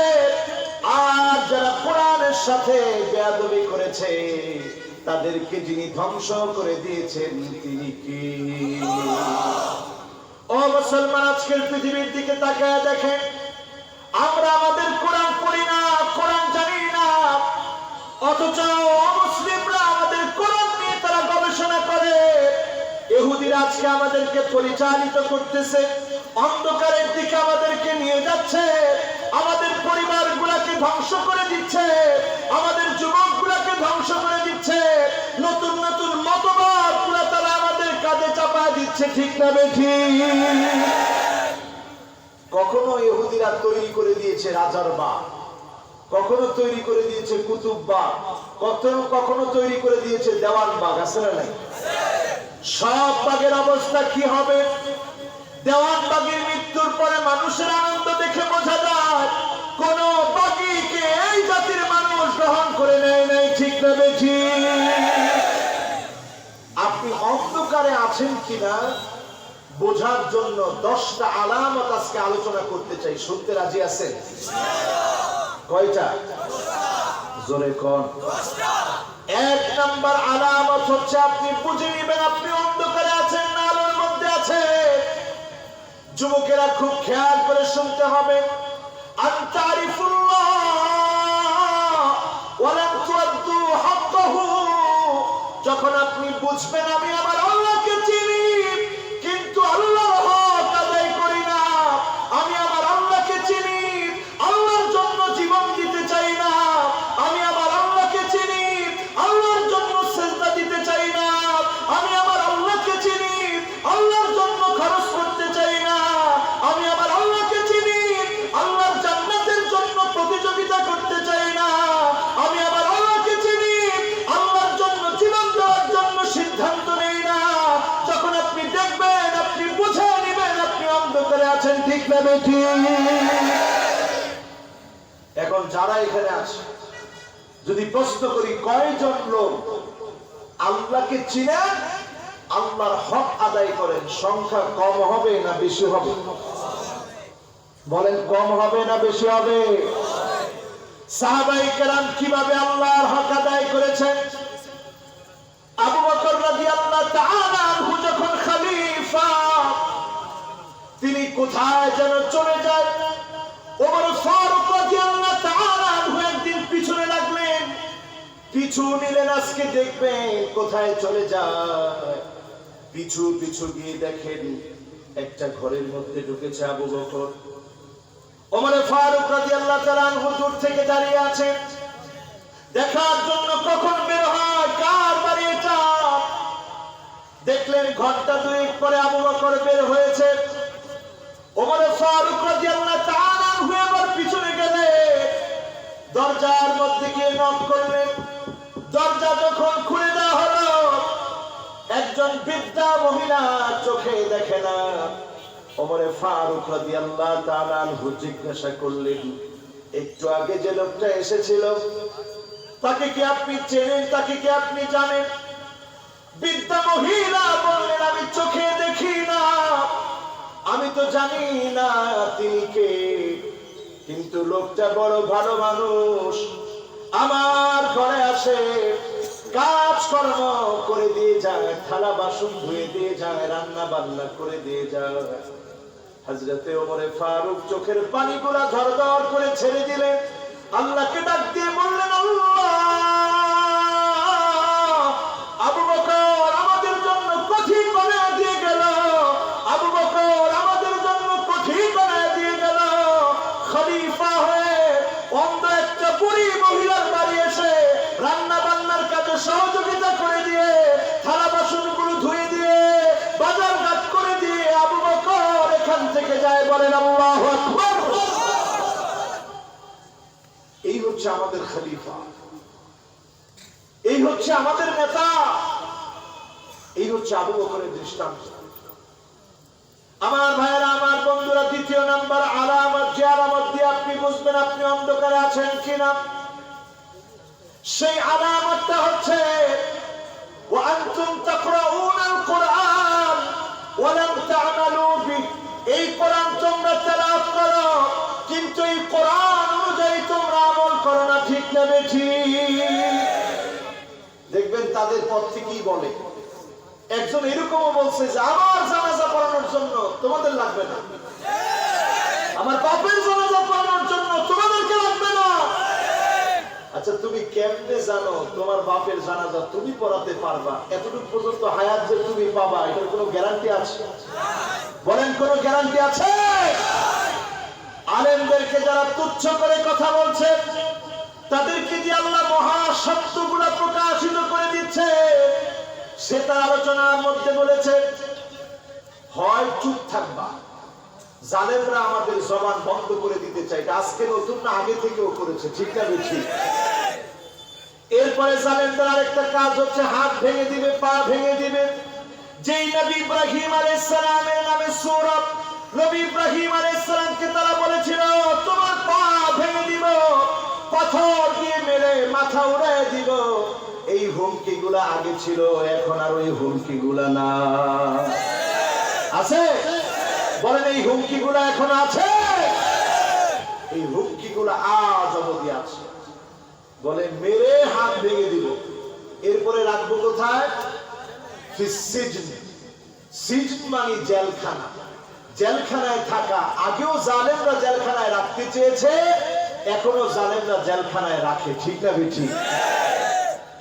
আর যারা কোরআনের সাথে বেয়াদবি করেছে তাদেরকে যিনি ধ্বংস করে দিয়েছেন তিনি কি? ও মুসলমান, আজকের পৃথিবীর দিকে তাকায় দেখেন, আমরা আমাদের কোরআন পড়ি না, কোরআন জানি না, অথচ মুসলিমরা আমাদের কোরআন নিয়ে তারা গবেষণা করে। ইহুদিরা আজকে আমাদেরকে পরিচালিত করতেছে, অন্ধকারের দিকে আমাদেরকে নিয়ে যাচ্ছে, আমাদের পরিবারগুলোকে ধ্বংস করে দিচ্ছে, আমাদের যুবকগুলোকে ধ্বংস করে দিচ্ছে, নতুন নতুন মতবাদগুলো তারা আমাদের কাঁধে চাপা দিচ্ছে, ঠিক না বেঠি? কখনো ইহুদিরা তৈরি করে দিয়েছে রাজার বাগ, কখনো তৈরি করে দিয়েছে কুতুব বাগ, কখনো তৈরি করে দিয়েছে দেওয়ান বাগ, আছে না নাই? সব বাগের অবস্থা কি হবে? দেওয়ান বাগের মৃত্যুর পরে মানুষের আনন্দ দেখে বোঝা যায় কোন বাগিকে এই জাতির মানুষ গ্রহণ করে নেয় নাই, ঠিক না বেঠি? আপনি অন্ধকারে আছেন কিনা বোঝার জন্য 10টা আলামত আজকে আলোচনা করতে চাই। শুনতে রাজি আছেন? কয়টা? জোরে কোন? 1 নাম্বার আলামত হচ্ছে আপনি বুঝে নেবেন আপনি অন্ধকারে আছেন না আলোর মধ্যে আছেন। যুবকেরা খুব খেয়াল করে শুনতে হবে, আনতারিফুল্লাহ ওয়া লা তুআদ্দু হাক্কাহু। যখন আপনি বুঝবেন আমি আমার আল্লাহকে চিনি কিন্তু আল্লাহর হক আদায় করি না, আমি আমার আল্লাহকে চিনি আল্লাহর জন্য জীবন দিতে চাই না, আমি আমার আল্লাহকে চিনি আল্লাহর জন্য সিজদা দিতে চাই না, আমি আমার আল্লাহকে চিনি আল্লাহর জন্য খরচ করতে চাই না, আমি আমার আল্লাহকে চিনি আল্লাহর জান্নাতের জন্য প্রতিযোগিতা করতে চাই না, আমি আমার আল্লাহকে চিনি আল্লাহর জন্য জীবন দেওয়ার জন্য সিদ্ধান্ত নেই না। যখন আপনি দেখবেন আপনি বুঝে নেবেন আপনি অন্ধকারে আছেন, ঠিক না বেঠি? এখন যারা এখানে আছে যদি প্রশ্ন করি কয়জন লোক আল্লাহকে চিনেন আল্লাহর হক আদায় করেন, সংখ্যা কম হবে না বেশি হবে? বলেন, কম হবে না বেশি হবে? সাহাবায়ে কেরাম কিভাবে আল্লাহর হক আদায় করেছেন? আবু বকর রাদিয়াল্লাহু তাআলা আনহু যখন খলিফা, তিনি কোথায় যেন চলে যায়। ওমর ফারুক রাদিয়াল্লাহু তাআলা আনহু একদিন পিছনে লাগলেন, পিছু নিলেন, আজকে দেখবেন কোথায় চলে যায়। পিছু পিছু গিয়ে দেখেন একটা ঘরের মধ্যে ঢুকেছে আবু বকর। ওমর ফারুক রাদিয়াল্লাহু তাআলা আনহু দূর থেকে দাঁড়িয়ে আছেন, দেখার জন্য কখন বের হয়, কার বাড়ি এটা। দেখলেন ঘন্টা দুয়েক পরে আবু বকর বের হয়েছে। ওমর ফারুক রাদিয়াল্লাহু তাআলা আনহু আবার পিছনে গেলে দরজার মধ্যে গিয়ে নক করলেন। দরজা যখন খুলে দেওয়া হলো, একজন বৃদ্ধা মহিলা, চোখে দেখে না। ওমর ফারুক রাদিয়াল্লাহু তাআলা আনহু জিজ্ঞাসা করলেন, একটু আগে যে লোকটা এসেছিল তাকে কি আপনি চেনেন, তাকে কি আপনি জানেন? বৃদ্ধা মহিলা বললেন, আমি চোখে দেখি না, আমি তো জানি না তিনি কে, কিন্তু লোকটা বড় ভালো মানুষ, আমার ঘরে আসে, কাজকর্ম করে দিয়ে যায়, থালা বাসন ধুয়ে দিয়ে যায়, রান্না বান্না করে দিয়ে যায়। হযরতে ওমর ফারুক চোখের পানিগুলা ধরধর করে ছেড়ে দিলেন, আল্লাহকে ডাক দিয়ে বললেন, আল্লাহ, আবু বকর আমাদের জন্য কঠিন বানায় দিয়ে গেল, আবু বকর আমাদের জন্য কঠিন বানায় দিয়ে গেল। খলিফা হয়ে অন্ধ একটা বুড়ি মহিলার বাড়ি এসে রান্না বান্নার কাজে সহযোগিতা করে দিয়ে, থালা বাসনগুলো ধুয়ে দিয়ে, বাজার ঘাট করে দিয়ে আবু বকর এখান থেকে যায়। বলেন আল্লাহু আকবার। এই হচ্ছে আমাদের খলিফা, এই হচ্ছে আমাদের নেতা, এই হচ্ছে আবু বকরের দৃষ্টান্ত। আমার ভাইয়েরা, আমার বন্ধুরা, দ্বিতীয় নাম্বার আলামত, যে আলামত দিয়ে আপনি বুঝবেন আপনি অন্ধকারে আছেন কিনা, সেই আলামতটা হচ্ছে ওয়া আনতুম তাকরাউনাল কুরআন ওয়া লাম তা'মালু বিহি। এই কোরআন তোমরা তেলাওয়াত করো, কিন্তু এই কোরআন অনুযায়ী তোমরা আমল করো না, ঠিক না বেঠিক? দেখবেন তাদের পথে কি বলে। একজন এরকমও বলছে যে আমার জানাজা পড়ানোর জন্য তোমাদের লাগবে না, আমার বাপের জানাজা পড়ানোর জন্য তোমাদেরকে লাগবে না। আচ্ছা, তুমি কেমনে জানো তোমার বাপের জানাজা তুমি পড়াতে পারবা? এতটুকু পর্যন্ত হায়াত যে তুমি পাবা, এটার কোনো গ্যারান্টি আছে? বলেন, কোনো গ্যারান্টি আছে? আলেমদেরকে যারা তুচ্ছ করে কথা বলছে, তাদেরকে দিয়ে আল্লাহ মহা সত্যগুলো প্রকাশিত করে দিচ্ছে। সে তার আলোচনার মধ্যে বলেছে, হয় চুপ থাকবা, জালেমরা আমাদের জবান বন্ধ করে দিতে চায়, এটা আজকে নতুন না, আগে থেকেও করেছে, ঠিক না বেশি? এরপরে জালেমদের আরেকটা কাজ হচ্ছে হাত ভেঙে দিবে, পা ভেঙে দিবে। যেই নবী ইব্রাহিম আলাইহিস সালামের নামে সূরা, নবী ইব্রাহিম আলাইহিস সালামকে তারা বলেছিল তোমার পা ভেঙে দিব, পাথর দিয়ে মেরে মাথা উড়ায় দিব। এই হুমকিগুলা আগে ছিল, এখন আর ওই হুমকিগুলা না। আছে? বলেন, এই হুমকিগুলা এখন আছে? এই হুমকিগুলা আজ অবধি আছে। বলে মেরে হাত ভেঙে দিব, এরপরে রাখবো কোথায়? ফিসসিজন। সিজন মানে জেলখানা, জেলখানায় থাকা। আগেও জালেমরা জেলখানায় রাখতে চেয়েছে, এখনো জালেমরা জেলখানায় রাখে, ঠিক না বেঠিক?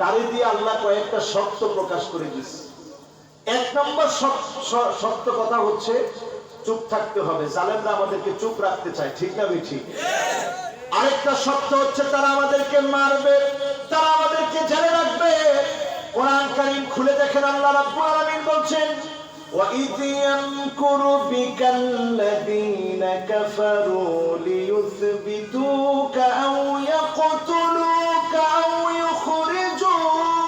তারে দিয়ে আল্লাহ কয়েকটা শর্ত প্রকাশ করে দিয়েছে। এক নম্বর শর্ত কথা হচ্ছে চুপ থাকতে হবে, জালেমরা আমাদেরকে চুপ রাখতে চায়, ঠিক না বেঠিক? আরেকটা শর্ত হচ্ছে তারা আমাদেরকে মারবে, তারা আমাদেরকে জেলে রাখবে। কোরআন কারীম খুলে দেখেন, আল্লাহ রাব্বুল আলামিন বলছেন, وَإِذْ يَمْكُرُ بِكَ الَّذِينَ كَفَرُوا لِيُثْبِتُوكَ أَوْ يَقْتُلُوكَ أَوْ يُخْرِجُوكَ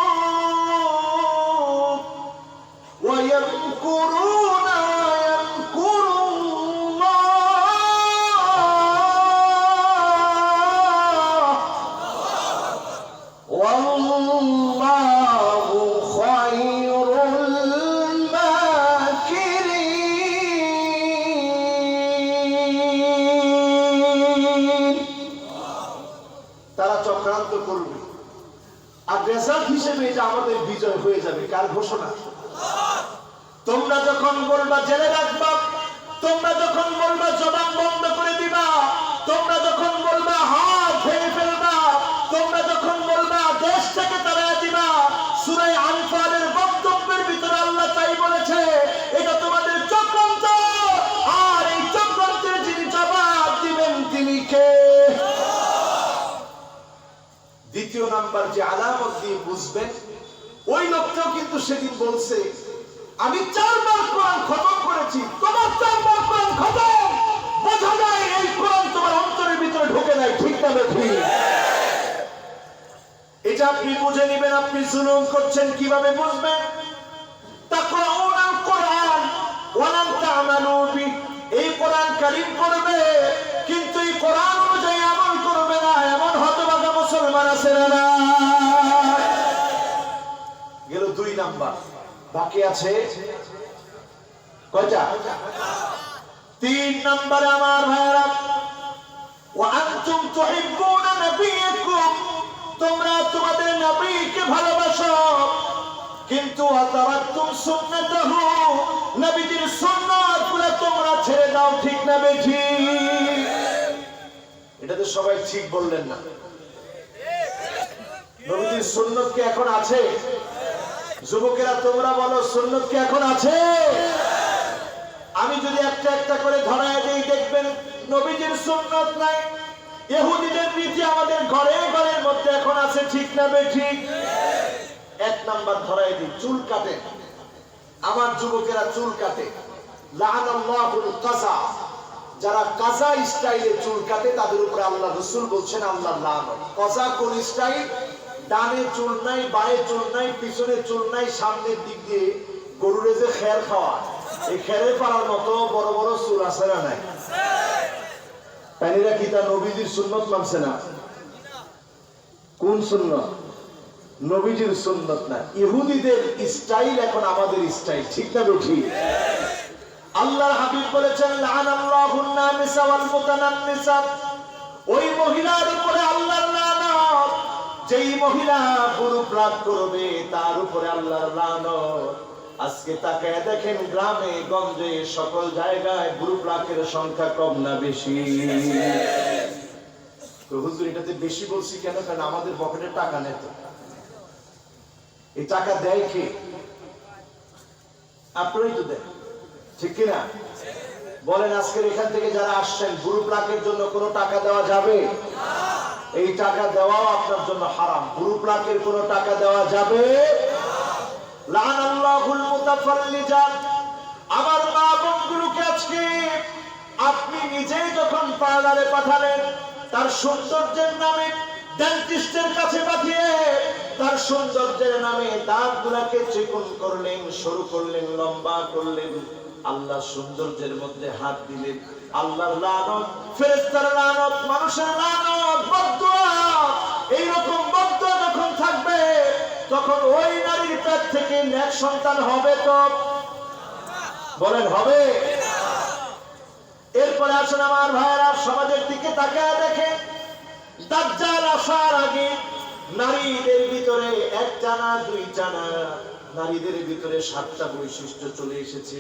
وَيَمْكُرُونَ وَيَمْكُرُ اللَّهُ وَاللَّهُ خَيْرُ الْمَاكِرِينَ। রেজাল্ট হিসেবে এটা আমাদের বিজয় হয়ে যাবে। কার ঘোষণা? তোমরা যখন বলবা জেলে রাখবা, তোমরা যখন বলবা জবান বন্ধ করে দিবা, তোমরা যখন বলবা হাত ভেঙে ফেলবা, তোমরা যখন বলবা দেশ থেকে তাড়িয়ে দিবা, সূরা আনফালের বক্তব্যের ভিতরে আল্লাহ তাই বলেছে এটা তোমাদের চক্রান্ত। আর এই চক্রান্তের যিনি জবাব দিবেন তিনি কে? দ্বিতীয় নাম্বার যে আলামত দিয়ে বুঝবেন, ওই লোকটাও কিন্তু সেদিন বলছে আমি 4 বার কোরআন খতম করেছি, তোমার 4 বার কোরআন খতম, বোঝা যায় এই কোরআন তোমার অন্তরের ভিতরে ঢোকে নাই। ঠিক না ঠিক? এটা আপনি বুঝে নেবেন। আপনি জুলুম করছেন কিভাবে বুঝবেন? তাকরাউনাল কোরআন ওয়া লাম তা'মালু বি, এই কোরআন কারীম পড়বে কিন্তু এই কোরআন অনুযায়ী আমল করবে না, এমন হতভাগা মুসলমান আছে না? গেল 2 নাম্বার, বাকি আছে কয়টা? 3 নম্বরে আমার ভাইরা, ওয়া আনতুম তুহিব্বুনা নাবিয়াকুম, তোমরা তোমাদের নবীকে ভালোবাসো কিন্তু আতারাকতুম সুন্নাতাহু, নবীজির সুন্নাতগুলো তোমরা ছেড়ে দাও। ঠিক না বেঠিক? এটা তো সবাই ঠিক বললেন না। নবীজির সুন্নাত কি এখন আছে? যুবকেরা তোমরা বলো সুন্নাত কি এখন আছে? আমি যদি একটা একটা করে ধরায় দেই দেখবেন নবীজির সুন্নাত নাই। ইহুদিদের রীতি আমাদের ঘরে ঘরের মধ্যে এখন আছে। ঠিক না বেঠিক? 1 নাম্বার ধরায় দিই, চুল কাটে। আমার যুবকেরা চুল কাটে। লাআনাল্লাহুল কাযা, যারা কাযা স্টাইলে চুল কাটে তাদের উপরে আল্লাহ রাসূল বলছেন আল্লাহর লানত। কাযা কোন স্টাইল? ডানে চুল নাই, বাঁয়ে চুল নাই, পিছনে চুল নাই, সামনের দিক দিয়ে গরুরে যে খের খাওয়া, এই খেরে পাড়ার মতো বড় বড় চুল আছে না নাই? তাইরা কি তা নবীজির সুন্নাত মানছে না? কোন সুন্নাত? নবীজির সুন্নাত না, ইহুদিদের স্টাইল এখন আমাদের স্টাইল। ঠিক না বেঠিক? আল্লাহর হাবিব বলেছেন লাআনাল্লাহুন নামিসা ওয়াল মুতানাম্মিসা, ওই মহিলার উপরে আল্লাহর লানত, যেই মহিলা পুরুষ রাগ করবে তার উপরে আল্লাহর লানত। আজকে তাকায় দেখেন গ্রামে গঞ্জে সকল জায়গায় গ্রুপ রাগের সংখ্যা কম না বেশি? তো হুজুর এটাতে বেশি বলছি কেন? কারণ আমাদের পকেটে টাকা নেই। তো এই টাকা দেয় কে? আপনারাই তো দেন। ঠিক কিনা বলেন? আজকের এখান থেকে যারা আসছেন গ্রুপ রাগের জন্য কোনো টাকা দেওয়া যাবে? এই টাকা দেওয়াও আপনার জন্য হারাম। গ্রুপ রাগের কোনো টাকা দেওয়া যাবে? লাআনাল্লাহুল মুতাফাল্লিজান, আমার মা বোনগুলোকে আজকে আপনি নিজেই যখন পার্লারে পাঠালেন, তার সৌন্দর্যের নামে ডেন্টিস্টের কাছে পাঠিয়ে তার সৌন্দর্যের নামে দাঁতগুলোকে চিকন করলেন, সরু করলেন, লম্বা করলেন, আল্লাহ সৌন্দর্যের মধ্যে হাত দিলেন। আল্লাহর লানত, ফেরেশতার লানত, মানুষের লানত, বদদুয়া, এইরকম বদদুয়া যখন থাকবে তখন ওই নারীর পেট থেকে নেক সন্তান হবে তো? বলেন হবে? এরপরে আসেন আমার ভাইয়েরা, সমাজের দিকে তাকায় দেখেন দাজ্জাল আসার আগে নারীদের ভিতরে 1টা না 2টা না, নারীদের ভিতরে 7টা বৈশিষ্ট্য চলে এসেছে।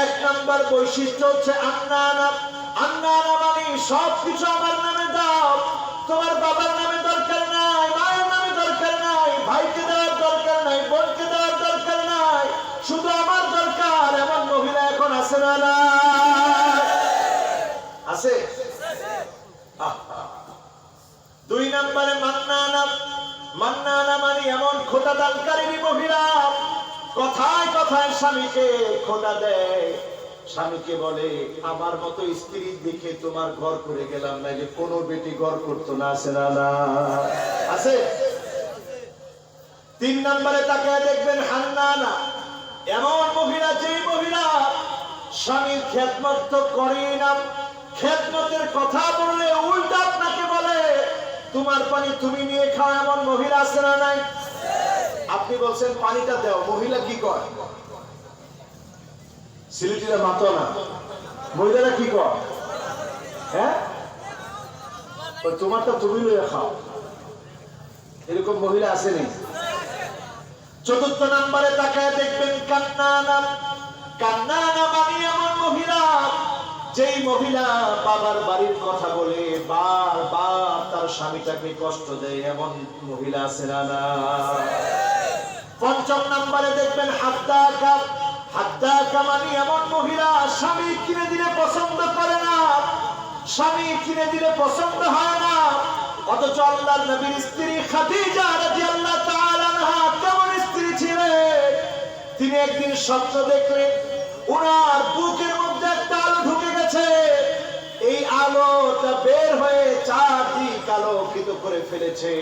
1 নাম্বার বৈশিষ্ট্য হচ্ছে আন্নানা। আন্নানা মানে সবকিছু আমার নামে দাও, তোমার বাবার নামে দরকার নাই, মায়ের নামে দরকার নাই, ভাইকে দেওয়ার দরকার নাই, বোনকে দেওয়ার দরকার নাই, শুধু আমার দরকার। এমন মহিলা এখন আছে না? না আছে? 2 নম্বরে মান্নানা। মান্নানা মানে এমন খোটা দানকারী মহিলা, কথায় কথায় স্বামীকে খোটা দেয়। স্বামীকে বলে আমার মতো স্ত্রী দেখে তোমার ঘর করে গেলাম, নাইলে কোনো বেটি ঘর করতো না। আছে না? না আছে? 3 নম্বরে তাকে দেখবেন হান্নানা, এমন মহিলা যেই মহিলা স্বামীর খেদমত তো করেই না, খেদমতের কথা বললে উল্টা আপনাকে বলে তোমার পানি তুমি নিয়ে খাও। এমন মহিলা আছে না নাই? আপনি বলছেন পানিটা দাও, মহিলা কি করে? সিলিটিরা মাতো না, মহিলারা কি করে? হ্যাঁ, তোমারটা তুমি নিয়ে খাও। এরকম মহিলা আছে নেই? চতুর্থ নম্বরে তাকায় দেখবেন কান্নানা। কান্নানা মানে এমন মহিলা, যেই মহিলা বাবার বাড়ির কথা বলে বারবার তার স্বামীটাকে কষ্ট দেয়, এমন মহিলা আছে না? পঞ্চম নম্বরে দেখবেন হাদ্দাকা। হাদ্দাকা মানে এমন মহিলা, স্বামী কিনে দিলে পছন্দ করে না, স্বামী কিনে দিলে পছন্দ হয় না, অথচ আল্লাহর নবীর স্ত্রী খাদিজা রাদিয়াল্লাহু তাআলা আনহা কেমন স্ত্রী ছিলেন। তিনি একদিন স্বপ্ন দেখলেন, ওনার বুকের মধ্যে একটা আলো ঢুকে গেছে, এই আলোটা বের হয়ে চারদিক আলোকিত করে ফেলেছে।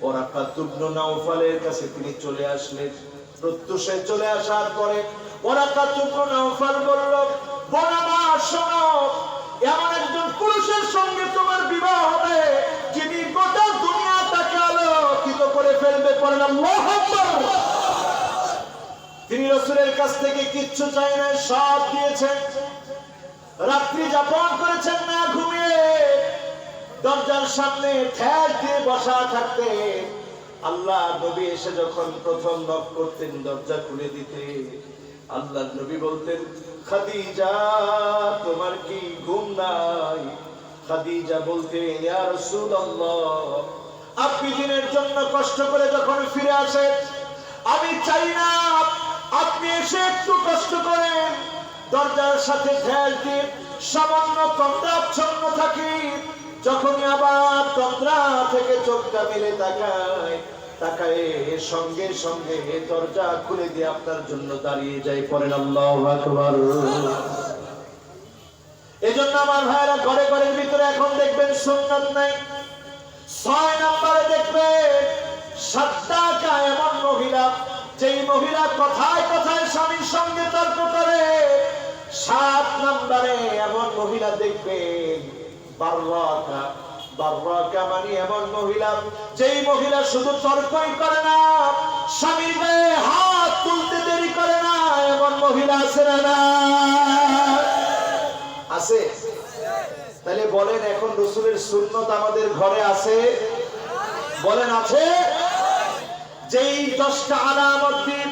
ওরাকাত ইবনে নাওফালের কাছে তিনি চলে আসলেন। প্রত্যুষে চলে আসার পরে ওরাকাত ইবনে নাওফাল বলল, বোন আমার শোনো, এমন একজন পুরুষের সঙ্গে তোমার বিবাহ হবে যিনি গোটা দুনিয়াটাকে আলোকিত করে ফেলবে। পড়েন আল্লাহু আকবার। তিনি রাসূলের কাছ থেকে কিচ্ছু চাই না, সব দিয়েছেন। রাত্রি যাপন করেছেন না ঘুমিয়ে, দরজার সামনে ঠেল দিয়ে বসা থাকতে আল্লাহ নবী এসে যখন প্রথম নক করতেন দরজা খুলে দিতে, আল্লাহ নবী বলতেন, খাদিজা তোমার কি ঘুম নাই? খাদিজা বলতে, ইয়া রাসূলুল্লাহ, আপনি দিনের জন্য কষ্ট করে যখন ফিরে আসেন, আমি চাই না আপনি এসে একটু কষ্ট করেন। দরজার সাথে ঠেল দিয়ে সামান্য তন্দ্রাচ্ছন্ন থাকি, যখনই আবার তন্দ্রা থেকে চোখটা মেলে তাকায় সঙ্গে সঙ্গে দরজা খুলে দিয়ে আপনার জন্য দাঁড়িয়ে যায়। পড়েন আল্লাহু আকবার। এজন্য আমার ভাইরা ঘরে ঘরের ভিতরে এখন দেখবেন সুন্নাত নাই। 6 নম্বরে দেখবেন সাদ্দাকা এমন মহিলা, যেই মহিলা কথায় কথায় স্বামীর সঙ্গে তর্ক করে। 7 নম্বরে এমন মহিলা দেখবেন বাররাকা। বাররাকা মানে এমন মহিলা, যেই মহিলা শুধু তর্কই করে না, স্বামীর গায়ে হাত তুলতে দেরি করে না। এমন মহিলা আছে না? আছে? তাহলে বলেন, এখন রাসূলের সুন্নাত আমাদের ঘরে আছে? বলেন আছে? যেই 10টা আলামত দিন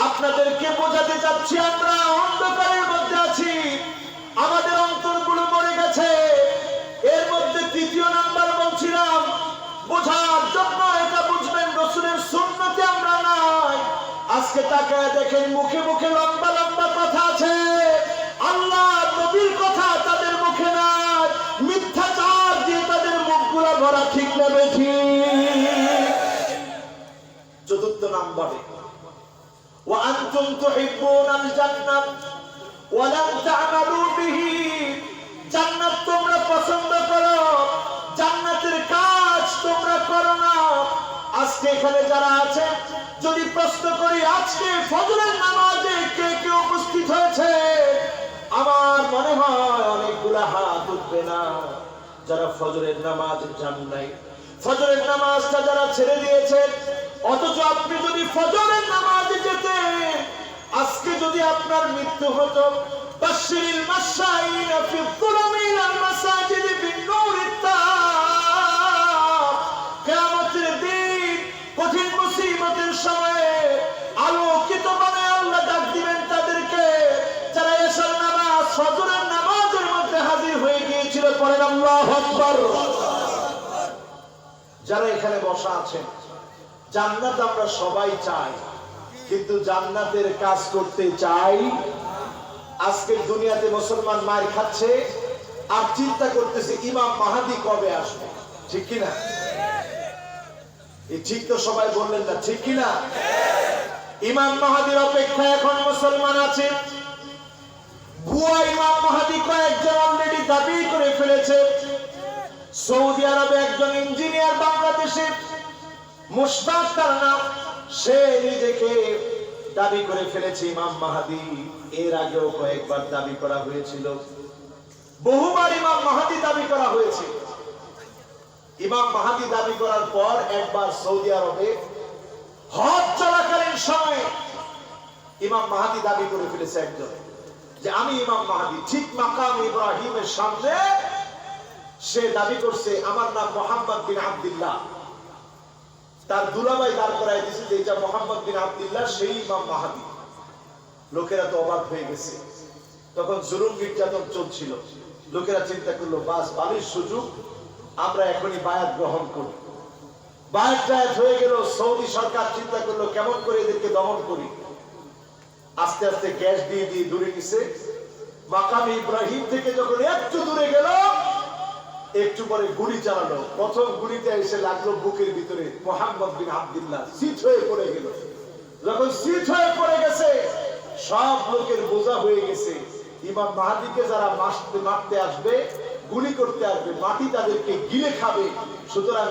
আপনাদেরকে বোঝাতে চাচ্ছি, আমরা অন্ধকারের মধ্যে আছি, আমাদের অন্তরগুলো মরে গেছে। এর মধ্যে 3য় নাম্বার বলছিলাম, বোঝার জন্য এটা বুঝবেন রাসূলের সুন্নতে আমরা নাই। আজকে তাকায় দেখেন মুখে মুখে লম্বা লম্বা কথা আছে, আল্লাহ নবীর কথা তাদের মুখে নাই, মিথ্যাচার দিয়ে তাদের মুখগুলো ভরা। ঠিক না বেঠিক? 4th নম্বরে, ওয়া আনতুম তুহিব্বুনাল জান্নাত ওয়া লাম তা'মালু বিহি। জান্নাত তোমরা পছন্দ করো, জান্নাতের কাজ তোমরা করো না। আজকে এখানে যারা আছেন, যদি প্রশ্ন করি আজকে ফজরের নামাজে কে কে উপস্থিত হয়েছে, আমার মনে হয় অনেকগুলা হাত উঠবে না যারা ফজরের নামাজে যান নাই। ফজরের নামাজটা যারা ছেড়ে দিয়েছেন, অথচ আপনি যদি ফজরের নামাজে যেতেন, আজকে যদি আপনার মৃত্যু হতো, বাশশিরিল মাশাইনা ফি যুলামিল মাসাজিদ বিন-নূরিত তাম। কিয়ামতের দিন কঠিন মুসিবতের সময়ে আলোকিত বানায় আল্লাহ ডাক দিবেন তাদেরকে, যারা এশার নামাজ ফজরের নামাজের মধ্যে হাজির হয়ে গিয়েছিল। পড়েন আল্লাহু আকবার। যারা এখানে বসা আছেন, জান্নাত আমরা সবাই চাই, কিন্তু জান্নাতের কাজ করতে চাই। আজকের দুনিয়াতে মুসলমান মার খাচ্ছে আর চিন্তা করতেছে ইমাম মাহদী কবে আসবে। ঠিক কিনা? এই ঠিক তো সবাই বললেন না, ঠিক কিনা? ইমাম মাহদীর অপেক্ষায় এখন মুসলমান আছে। ভুয়া ইমাম মাহদী কয়েকজন অলরেডি দাবি করে ফেলেছে। সৌদি আরবে একজন ইঞ্জিনিয়ার, বাংলাদেশে মুশতাক তার নাম, সে নিজেকে দাবি করে ফেলেছে ইমাম মাহদী। এর আগেও কয়েকবার দাবি করা হয়েছিল, বহুবার ইমাম মাহদী দাবি করা হয়েছে। ইমাম মাহদী দাবি করার পর একবার সৌদি আরবে হজ চলাকালীন সময়ে ইমাম মাহদী দাবি করে ফেলেছে একজন, যে আমি ইমাম মাহদী। ঠিক মাকাম ইব্রাহিমের সামনে সে দাবি করছে, আমার নাম মুহাম্মদ বিন আব্দুল্লাহ। তার দুলাভাই দাঁড় করাই দিয়েছে যে এটা মুহাম্মদ বিন আব্দুল্লাহ সেই ইমাম মাহদী। লোকেরা তো অবাক হয়ে গেছে, তখন জুলুম নির্যাতন চলছিল। লোকেরা চিন্তা করলো বাস বালির সুযোগ, আমরা এখনই বায়াত গ্রহণ করি। বায়াত টায়াত হয়ে গেল। সৌদি সরকার চিন্তা করলো কেমন করে এদেরকে দমন করি। আস্তে আস্তে গ্যাস দিয়ে দিয়ে দূরে নিছে। মাকাম ইব্রাহিম থেকে যখন একটু দূরে গেল, একটু পরে গুলি চালালো। প্রথম গুলিতে এসে লাগলো বুকের ভিতরে। মুহাম্মদ বিন আব্দুল্লাহ শীত হয়ে পড়ে গেল। যখন শীত হয়ে পড়ে গেছে, সব লোকের বোঝা হয়ে গেছে। ইমাম মাহদীকে যারা মারতে আসবে, গুলি করতে আসবে, মাটি তাদেরকে গিলে খাবে। সুতরাং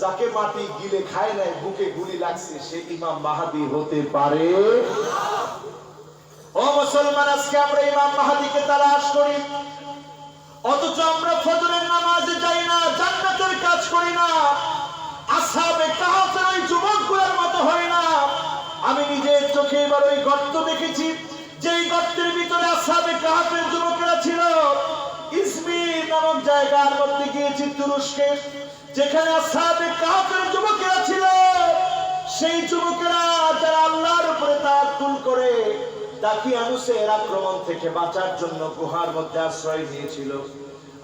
যাকে মাটি গিলে খায় নাই, বুকে গুলি লাগছে, সে ইমাম মাহদী হতে পারে। ও মুসলমান, আজকে আমরা ইমাম মাহদীকে তালাশ করি, অথচ আমরা ফজরের নামাজে যাই না, জান্নাতের কাজ করি না, আসহাবে কাহফের ওই যুবকগুলোর মতো হই না। আমি নিজের চোখে এবার ওই গর্ত দেখেছি, যেই গর্তের ভিতরে আসহাবে কাহফের যুবকেরা ছিল। ইজমির নামক জায়গার মধ্যে গিয়েছি, তুরস্কে, যেখানে আসহাবে কাহফের যুবকেরা ছিল। সেই যুবকেরা যারা আল্লাহর উপরে তাওয়াক্কুল করে দাকিয়ানুসের আক্রমণ থেকে বাঁচার জন্য গুহার মধ্যে আশ্রয় নিয়েছিল।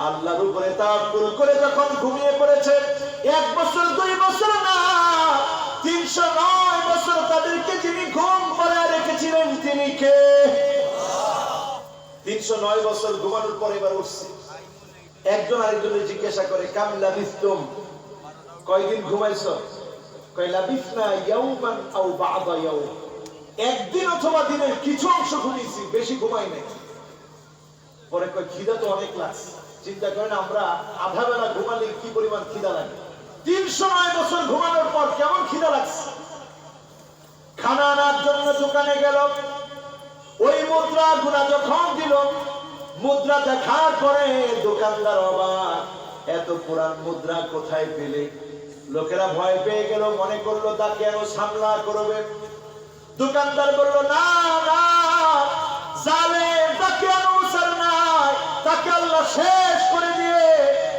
আল্লাহর উপরে তাওয়াক্কুল করে যখন ঘুমিয়ে পড়েছে, 1 বছর 2 বছর না, 309 বছর তাদেরকে যিনি ঘুম পাড়ায় রেখেছিলেন তিনি কে? 309 বছর ঘুমানোর পরে এবার উঠছে। একজন আরেকজনের জিজ্ঞাসা করে, কাম লাবিসতুম, কয়দিন ঘুমাইছো? কয় লাবিসনা ইয়াওমান আও বা'দা ইয়াওম, একদিন অথবা দিনের কিছু অংশ ঘুমিয়েছি, বেশি ঘুমাই নাই। পরে কয় খিদা তো অনেক লাগছে। চিন্তা করেন আমরা আধা বেলা ঘুমালে কি পরিমাণ খিদা লাগে। 309 বছর ঘুমানোর পর কেমন খিদা লাগছে। খানা আনার জন্য দোকানে গেল। ওই মুদ্রা গুলা যখন দিল, মুদ্রা দেখার পরে দোকানদার অবাক, এত পুরান মুদ্রা কোথায় পেলে? লোকেরা ভয় পেয়ে গেল, মনে করলো তাকে আরো সামলা করবে। দোকানদার বলল, না না, জালেম তাকে অনুসার নাই, তাকে আল্লাহ শেষ করে দিয়ে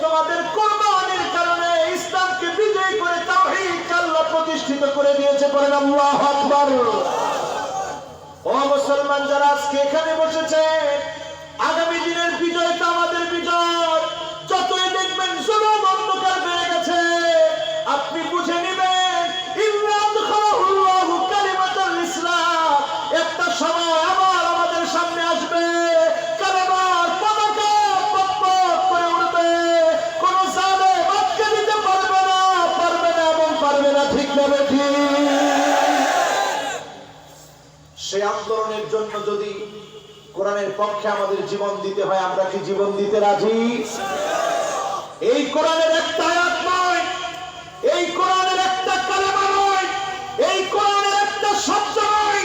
তোমাদের কুরবানির কারণে ইসলামকে বিজয় করে তাওহীদকে আল্লাহ প্রতিষ্ঠিত করে দিয়েছে। বলেন আল্লাহু আকবার। ও মুসলমান যারা আজকে এখানে বসেছে, আগামী দিনের বিজয় তো আমাদের বিজয়। যতই দেখবেন জুলুম অন্ধকার বেড়ে গেছে, আপনি বুঝে নেবেন ইল্লাল্লাহু কালিমাতুল ইসলাম, একটা সময় আবার আমাদের সামনে আসবে, কালেমার পতাকা পতপত করে উঠবে। কোন জালেম আটকে দিতে পারবে না, এবং পারবে না। ঠিক না ঠিক? সেই আন্দোলনের জন্য যদি কোরআনের পক্ষে আমাদের জীবন দিতে হয়, আমরা কি জীবন দিতে রাজি? এই কোরআনের একটা আয়াত নয়, এই কোরআনের একটা কালেমা নয়, এই কোরআনের একটা শব্দ নয়,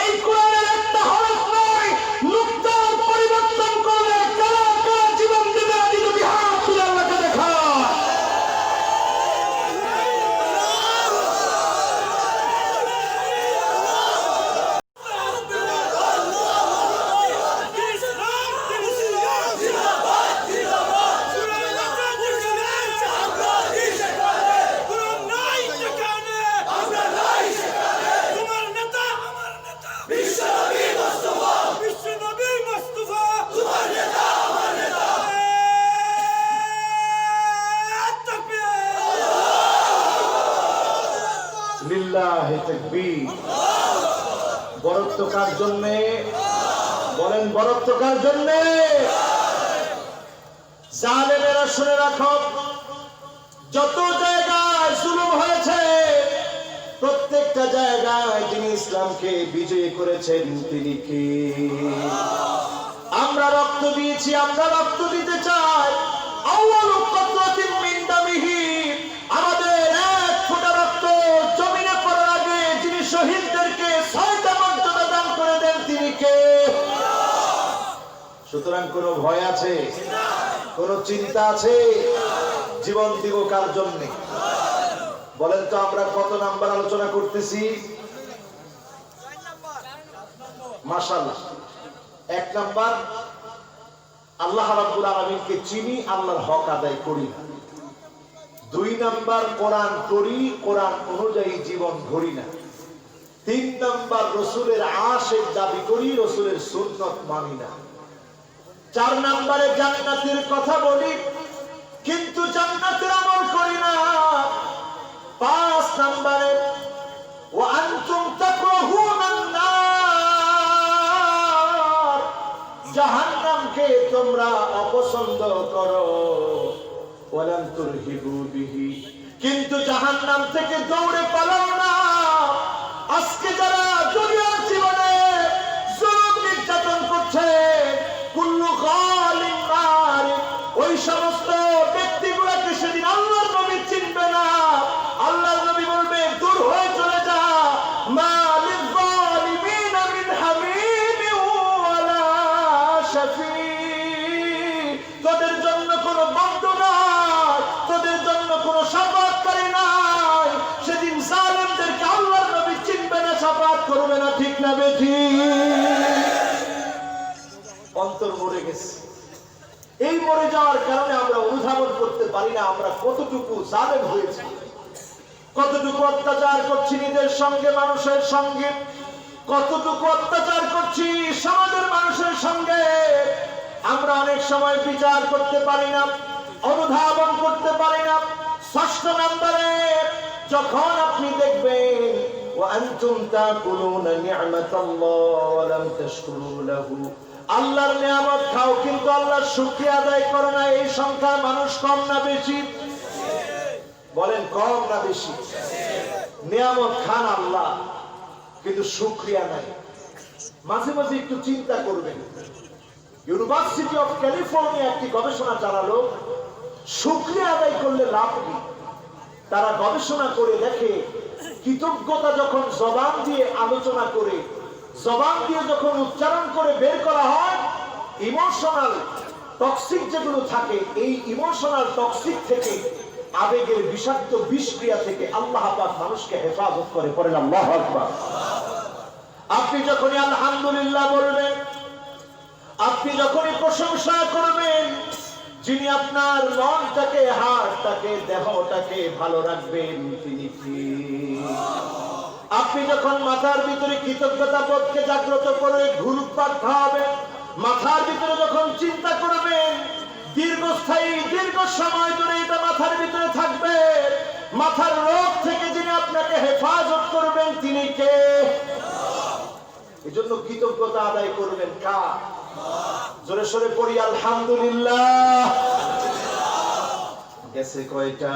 এই কোরআনের একটা হরফ নয়, নুক্তার পরিবর্তন করলে কারা কারা জীবন দিতে রাজি? যদি হাত তুলে আল্লাহকে দেখা। লিল্লাহি তাকবীর। বরত্ব কার জন্যে? বলেন বরত্ব কার জন্যে? জালেমেরা শুনে রাখো, যত জায়গায় জুলুম হয়েছে, প্রত্যেকটা জায়গায় যিনি ইসলামকে বিজয়ী করেছেন তিনি কে? আমরা রক্ত দিয়েছি, আমরা রক্ত দিতে চাই। আউয়ালু কতরাতিন মিন দামিহি, আমাদের এক ফোঁটা রক্ত জমিনে পড়ার আগে যিনি শহীদদেরকে 6টা মর্যাদা দান করে দেন তিনি কে? সুতরাং কোন ভয় আছে? কোন চিন্তা আছে? জীবন দিব কার জন্য? বলেন তো আমরা কত নাম্বার আলোচনা করতেছি? মাশাআল্লাহ। 1 নাম্বার, আল্লাহ রাব্বুল আলামিনকে চিনি, আল্লাহর হক আদায় করি। 2 নাম্বার কোরআন পড়ি, কোরআন অনুযায়ী জীবন গড়ি না। 3 নাম্বার রসুলের আশিক দাবি করি, রসুলের সুন্নত মানি না। 4 নাম্বারে জান্নাতের কথা বলি কিন্তু জান্নাতের আমল করি না। 5 নাম্বারে ওয়া আনতুম তাকরাহুনান নার, জাহান্নামকে তোমরা অপছন্দ করো। ওয়ালাম তুরহিবু বিহি, কিন্তু জাহান্নাম থেকে দৌড়ে পালাও না। আজকে যারা দুনিয়ার জীবনে জুলুম নির্যাতন করছে, কুল্লু খালিন নার, ওই সমস্ত ব্যক্তিগুলোকে সেদিন আল্লাহর নবী চিনবে না। আল্লাহর নবী বলবে দূর হয়ে চলে যা, মা লিয-যালিমিনা মিন হামিমিন ওয়ালা শাফি, তোদের জন্য কোনো বন্ধু নাই, তোদের জন্য কোনো শাফাআতকারী নাই। সেদিন জালেমদেরকে আল্লাহর নবী চিনবে না, শাফাআত করবে না, ঠিক না বেঠিক? অন্তর মরে গেছে। এই মরে যাওয়ার কারণে আমরা অনুধাবন করতে পারি না আমরা কতটুকু জালেম হয়েছি, কতটুকু অত্যাচার করছি নিজের সঙ্গে, মানুষের সঙ্গে, কতটুকু অত্যাচার করছি সমাজের মানুষের সঙ্গে। আমরা অনেক সময় বিচার করতে পারি না, অনুধাবন করতে পারি না। 6 নম্বরে যখন আপনি দেখবেন ওয়া আনতুম তাকুলুনা নি'মাতাল্লাহি ওয়া লাম তাশকুরু লাহু, আল্লাহর নিয়ামত খাও কিন্তু আল্লাহর শুকরিয়া আদায় করো না, এই সংখ্যার মানুষ কম না বেশি? বলেন কম না বেশি? নিয়ামত খান আল্লাহ কিন্তু শুকরিয়া নাই। মাঝে মাঝে একটু চিন্তা করবেন। ইউনিভার্সিটি অফ ক্যালিফোর্নিয়া একটি গবেষণা চালালো, শুকরিয়া আদায় করলে লাভ কি। তারা গবেষণা করে দেখে কৃতজ্ঞতা যখন জবান দিয়ে আলোচনা করে, জবান দিয়ে যখন উচ্চারণ করে বের করা হয়, ইমোশনাল টক্সিক যেগুলো থাকে, এই ইমোশনাল টক্সিক থেকে, আবেগের বিষাক্ত বিষক্রিয়া থেকে আল্লাহ পাক মানুষকে হেফাজত করে। পড়েন আল্লাহু আকবার। আপনি যখনই আলহামদুলিল্লাহ বলবেন, আপনি যখনই প্রশংসা করবেন, যিনি আপনার মনটাকে, হাড়টাকে, দেহটাকে ভালো রাখবেন তিনি কি? আপনি যখন মাথার ভিতরে কৃতজ্ঞতা বোধকে জাগ্রত করে ঘুরপাক খাওয়াবেন, মাথার ভিতরে যখন চিন্তা করবেন, দীর্ঘস্থায়ী দীর্ঘ সময় ধরে এটা মাথার ভিতরে থাকবে, মাথার রোগ থেকে যিনি আপনাকে হেফাজত করবেন তিনি কে? এজন্য কৃতজ্ঞতা আদায় করবেন কার? জোরে সোরে পড়ি আলহামদুলিল্লাহ। গেছে কয়টা?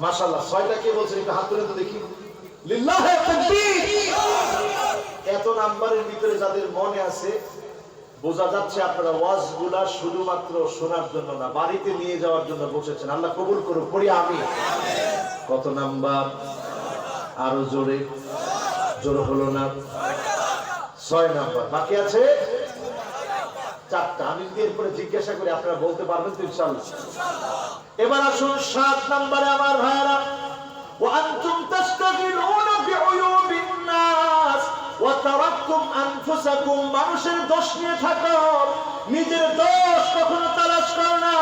মাশাআল্লাহ, 6টা কে বলছেন? একটু হাত তুলে তো দেখি। লিল্লাহি তাকবীর। এত নাম্বারের ভিতরে যাদের মনে আছে, বোঝা যাচ্ছে আপনারা ওয়াজগুলা শুধুমাত্র শোনার জন্য না, বাড়িতে নিয়ে যাওয়ার জন্য বসেছেন। আল্লাহ কবুল করুক, পড়ি আমিন। কত নাম্বার? আরো জোরে, জোরে হলো না? 6 নাম্বার বাকি আছে। 4টা আমি এরপরে জিজ্ঞাসা করি, আপনারা বলতে পারবেন তো ইনশাআল্লাহ? এবার আসুন 7 নম্বরে আমার ভাইরা, ওয়া আনতুম তাস্তাগিলুনা বিউয়ুবিন নাস ওয়া তারাকতুম আনফুসাকুম, মানুষের দোষ নিয়ে থাকো, নিজের দোষ কখনো তালাশ করো না।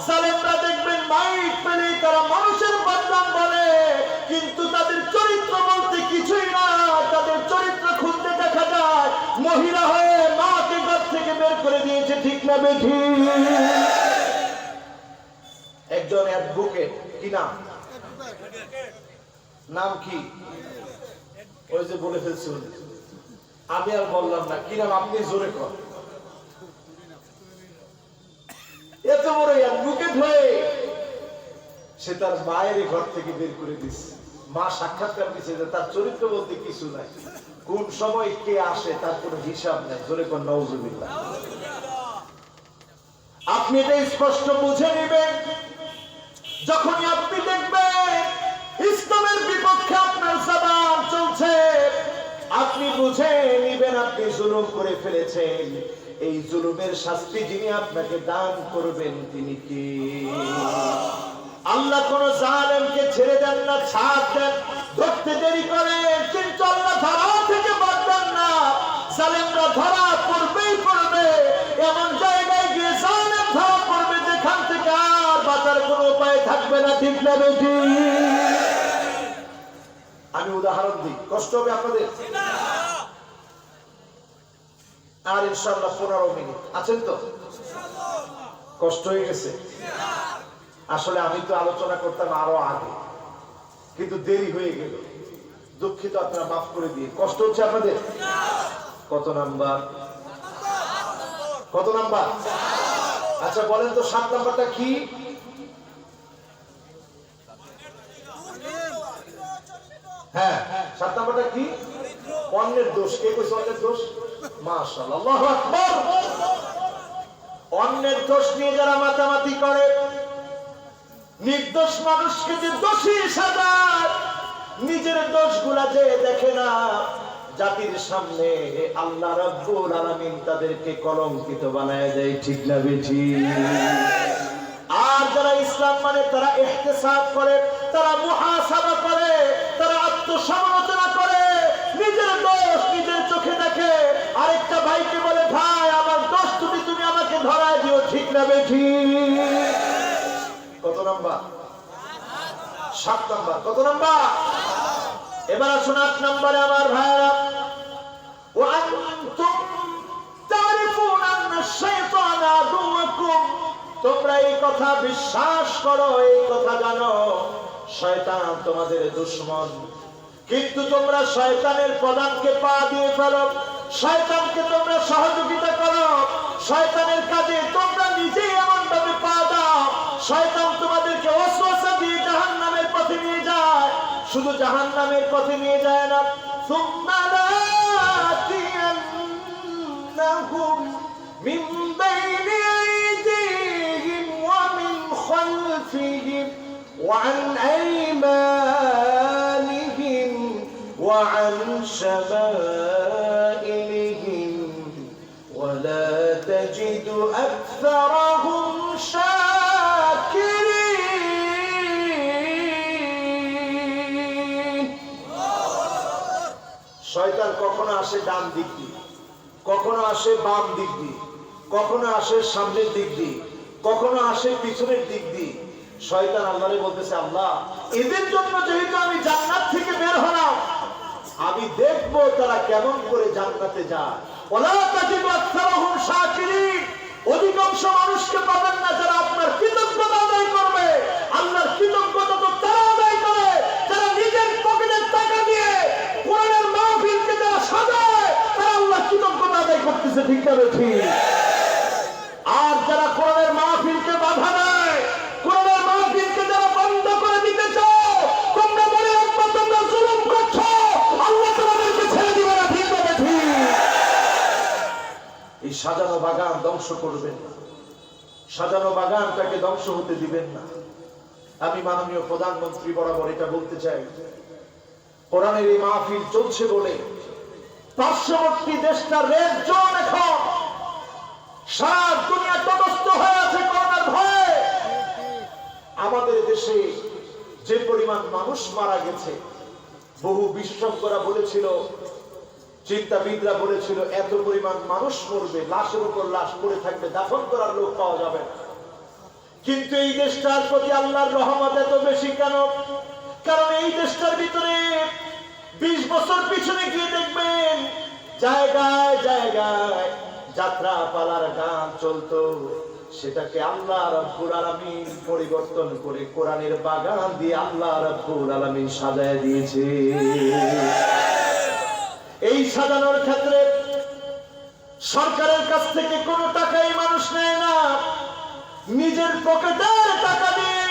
জালেমরা দেখবেন মাইক পেলেই তারা মানুষের বদনাম বলে, কিন্তু তাদের চরিত্র বলতে কিছুই না। তাদের চরিত্র খুলতে দেখা যায় মহিলা হয়ে মাকে ঘর থেকে বের করে দিয়েছে, ঠিক না বেঠিক? একজন অ্যাডভোকেট, কি নাম? নাম কি? ওই যে বলে ফেলছি, আমি আর বললাম না। কি নাম? আপনি জোরে কর। এত বড় অ্যাডভোকেট হয়ে সে তার মায়ের ঘর থেকে বের করে দিচ্ছে। মা সাক্ষাৎকার দিচ্ছে যে তার চরিত্র বলতে কিছু নাই, কোন সময় কে আসে তার কোনো হিসাব নেই। জোরে কর নাউজুবিল্লাহ। আপনি এটা স্পষ্ট বুঝে নেবেন যখনই আপনি দেখবেন ইসলামের বিপক্ষে আপনার জবান চলছে, আপনি বুঝে নিবেন আপনি জুলুম করে ফেলেছেন। এই জুলুমের শাস্তি যিনি আপনাকে দান করবেন তিনি কি? আল্লাহ কোন জালেমকে ছেড়ে দেন না, ছাড় দেন, ধরতে দেরি করে, কিন্তু আল্লাহ ধরা থেকে বাদ দেন না। জালেমরা ধরা পড়বেই পড়বে, এমন জায়গায় গিয়ে জালেম ধরা পড়বে যেখানে উপায় থাকবে না, ঠিক না বেটি? আমি উদাহরণ দিই, কষ্ট হবে আপনাদের? আর ইনশাআল্লাহ 15 মিনিট আছেন তো? কষ্ট হয়ে গেছে? আসলে আমি তো আলোচনা করতাম আরো আগে, কিন্তু দেরি হয়ে গেল, দুঃখিত, আপনারা মাফ করে দিয়ে। কষ্ট হচ্ছে আপনাদের? কত নাম্বার? কত নাম্বার? আচ্ছা বলেন তো 7 নাম্বারটা কি? হ্যাঁ, 7 নাম্বারটা কি? অন্যের দোষ। কে কইছে অন্যের দোষ? মাশাআল্লাহ, আল্লাহু আকবার। অন্যের দোষ নিয়ে যারা মাতামাতি করে, নির্দোষ মানুষকে যে দোষী সাজায়, নিজের দোষগুলা যে দেখে না, জাতির সামনে আল্লাহ রাব্বুল আলামিন তাদেরকে কলঙ্কিত বানায় দেয়, ঠিক না বেঠি? আর যারা ইসলাম মানে তারা ইহতিসাব করে, তারা মুহাসাবা করে, তারা আত্মসমালোচনা করে, নিজের দোষ নিজের চোখে দেখে, আরেকটা ভাইকে বলে ভাই আমার দোষ তুমি আমাকে ধরায় দিও, ঠিক না বেঠি? কত নাম্বার? 7 নাম্বার। কত নাম্বার? এবার আসুন 8 নাম্বারে আমার ভাইরা। ওয়া আনতুম তারিফুনা আন্না শাইতানা আদুওয়াকুম, তোমরা এই কথা বিশ্বাস করো, এই কথা জানো শয়তান তোমাদের দুশমন, কিন্তু তোমরা শয়তানের পদাঙ্কে পা দিয়ে ফেলো, শয়তানকে তোমরা সহযোগিতা করো, শয়তানের কাজে তোমরা নিজেই এমন ভাবে পা দাও, শয়তান তোমাদেরকে ওয়াসওয়াসা দিয়ে জাহান্নামের পথে নিয়ে যায়। শুধু জাহান্নামের পথে নিয়ে যায় না, সুম্মা লাতিয়ান্নাহুম মিন বাইনি আইদিহিম ওয়া মিন খালফিহিম ওয়া আন আইমানিহিম ওয়া আন শামাইলিহিম ওয়া লা তাজিদু আকসারাহুম শাকিরিন। শয়তান কখনো আসে ডান দিক দিয়ে, কখনো আসে বাম দিক দিয়ে, কখনো আসে সামনের দিক দিয়ে, কখনো আসে পিছনের দিক দিয়ে। শয়তান আল্লাহরে বলতেছে, আল্লাহ এদের জন্য যেহেতু আমি জান্নাত থেকে বের হলাম, আমি দেখবো তারা কেমন করে জান্নাতে যায়। ওয়ালা তাজিদু আকসারাহুম শাকিরিন, অধিকাংশ মানুষকে পাবেন না যারা আপনার কৃতজ্ঞতা আদায় করবে। আল্লাহর কৃতজ্ঞতা তো তারা আদায় করে যারা নিজের পকেটের টাকা দিয়ে কোরআনের মাহফিলকে যারা সাজায়, তারা আল্লাহ কৃতজ্ঞতা আদায় করতেছে, ঠিক না বেঠি? আর যারা কোরআনের মাহফিলকে বাধা দেয়, কোরআনের মাহফিলকে যারা বন্ধ করে দিতে চাও, তোমরা মনে রাখবে তোমরা জুলুম করছো, আল্লাহ তোমাদেরকে ছেড়ে দিবে না, ঠিক না বেঠি? এই সাজানো বাগান ধ্বংস করবেন না, সাজানো বাগানটাকে ধ্বংস হতে দিবেন না। আমি মাননীয় প্রধানমন্ত্রী বরাবর এটা বলতে চাই, কোরআনের এই মাহফিল চলছে বলে পার্শ্ববর্তী দেশটা রেড জোন, এখন সারা দুনিয়া তটস্থ হয়ে আছে করোনার ভয়ে। আমাদের দেশে যে পরিমাণ মানুষ মারা গেছে, বহু বিশেষজ্ঞরা বলেছিল, চিন্তাবিদরা বলেছিল এত পরিমাণ মানুষ মরবে, লাশের উপর লাশ পড়ে থাকবে, দাফন করার লোক পাওয়া যাবে না। কিন্তু এই দেশটার প্রতি আল্লাহর রহমত এত বেশি কেন? কারণ এই দেশটার ভিতরে 20 বছর পিছনে গিয়ে দেখবেন জায়গায় জায়গায় যাত্রা পালার গান চলতো, সেটাকে আল্লাহ রাব্বুল আলামিন পরিবর্তন করে কোরআনের বাগান দিয়ে আল্লাহ রাব্বুল আলামিন সাজায় দিয়েছে। এই সাজানোর ক্ষেত্রে সরকারের কাছ থেকে কোনো টাকাই মানুষ নেয় না, নিজের পকেটের টাকা দিয়ে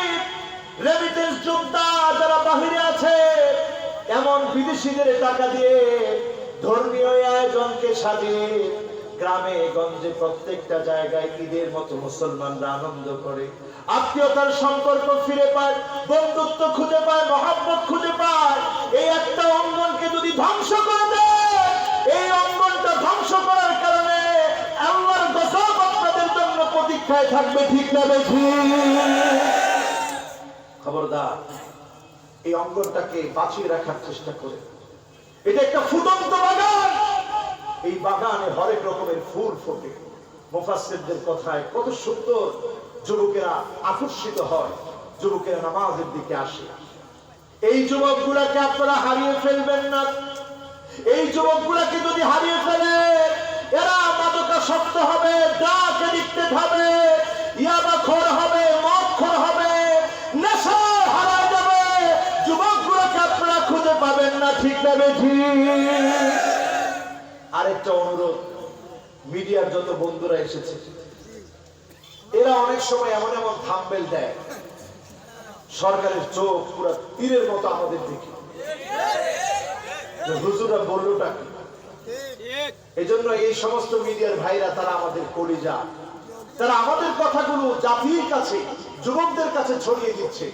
রেমিটেন্স যোদ্ধা যারা বাহিরে আছে, এমন বিদেশিদের টাকা দিয়ে ধর্মীয় আয়োজনকে সাজিয়ে গ্রামে গঞ্জে প্রত্যেকটা জায়গায় ঈদের মতো মুসলমানরা আনন্দ করে, আত্মীয়তার সম্পর্ক ফিরে পায়, বন্ধুত্ব খুঁজে পায়, মহব্বত খুঁজে পায়। এই একটা অঙ্গনকে যদি ধ্বংস করে দেয়, এই অঙ্গনটা ধ্বংস করার কারণে আল্লাহর গজব আপনাদের জন্য প্রতীক্ষায় থাকবে, ঠিক না বেঠি? খবরদার, এই অঙ্গনটাকে বাঁচিয়ে রাখার চেষ্টা করে। এটা একটা ফুটন্ত বাগান, এই বাগানে হরেক রকমের ফুল ফোটে। মুফাসসিরদের কথায় কত সুন্দর যুবকেরা আকর্ষিত হয়, যুবকেরা নামাজের দিকে আসে। এই যুবকগুলাকে আপনারা হারিয়ে ফেলবেন না। এই যুবকগুলাকে যদি হারিয়ে ফেলে, এরা মাদকাসক্ত হবে, ড্রাগ এডিক্টেড হবে, ইয়াবাখোর হবে, মদখোর হবে, নেশায় হারায় যাবে। যুবকগুলোকে আপনারা খুঁজে পাবেন না, ঠিক না বেঠিক? আরেকটা অনুরোধ, মিডিয়ার যত বন্ধুরা এসেছে, এরা অনেক সময় এমন এমন থাম্বনেল দেয়, সরকারের চোখ পুরো তীরের মতো আমাদের দিকে। হুজুরা বললোটা কি? এজন্য এই সমস্ত মিডিয়ার ভাইরা তারা আমাদের কলিজা, তারা আমাদের কথাগুলো জাতির কাছে, যুবকদের কাছে ছড়িয়ে দিচ্ছে।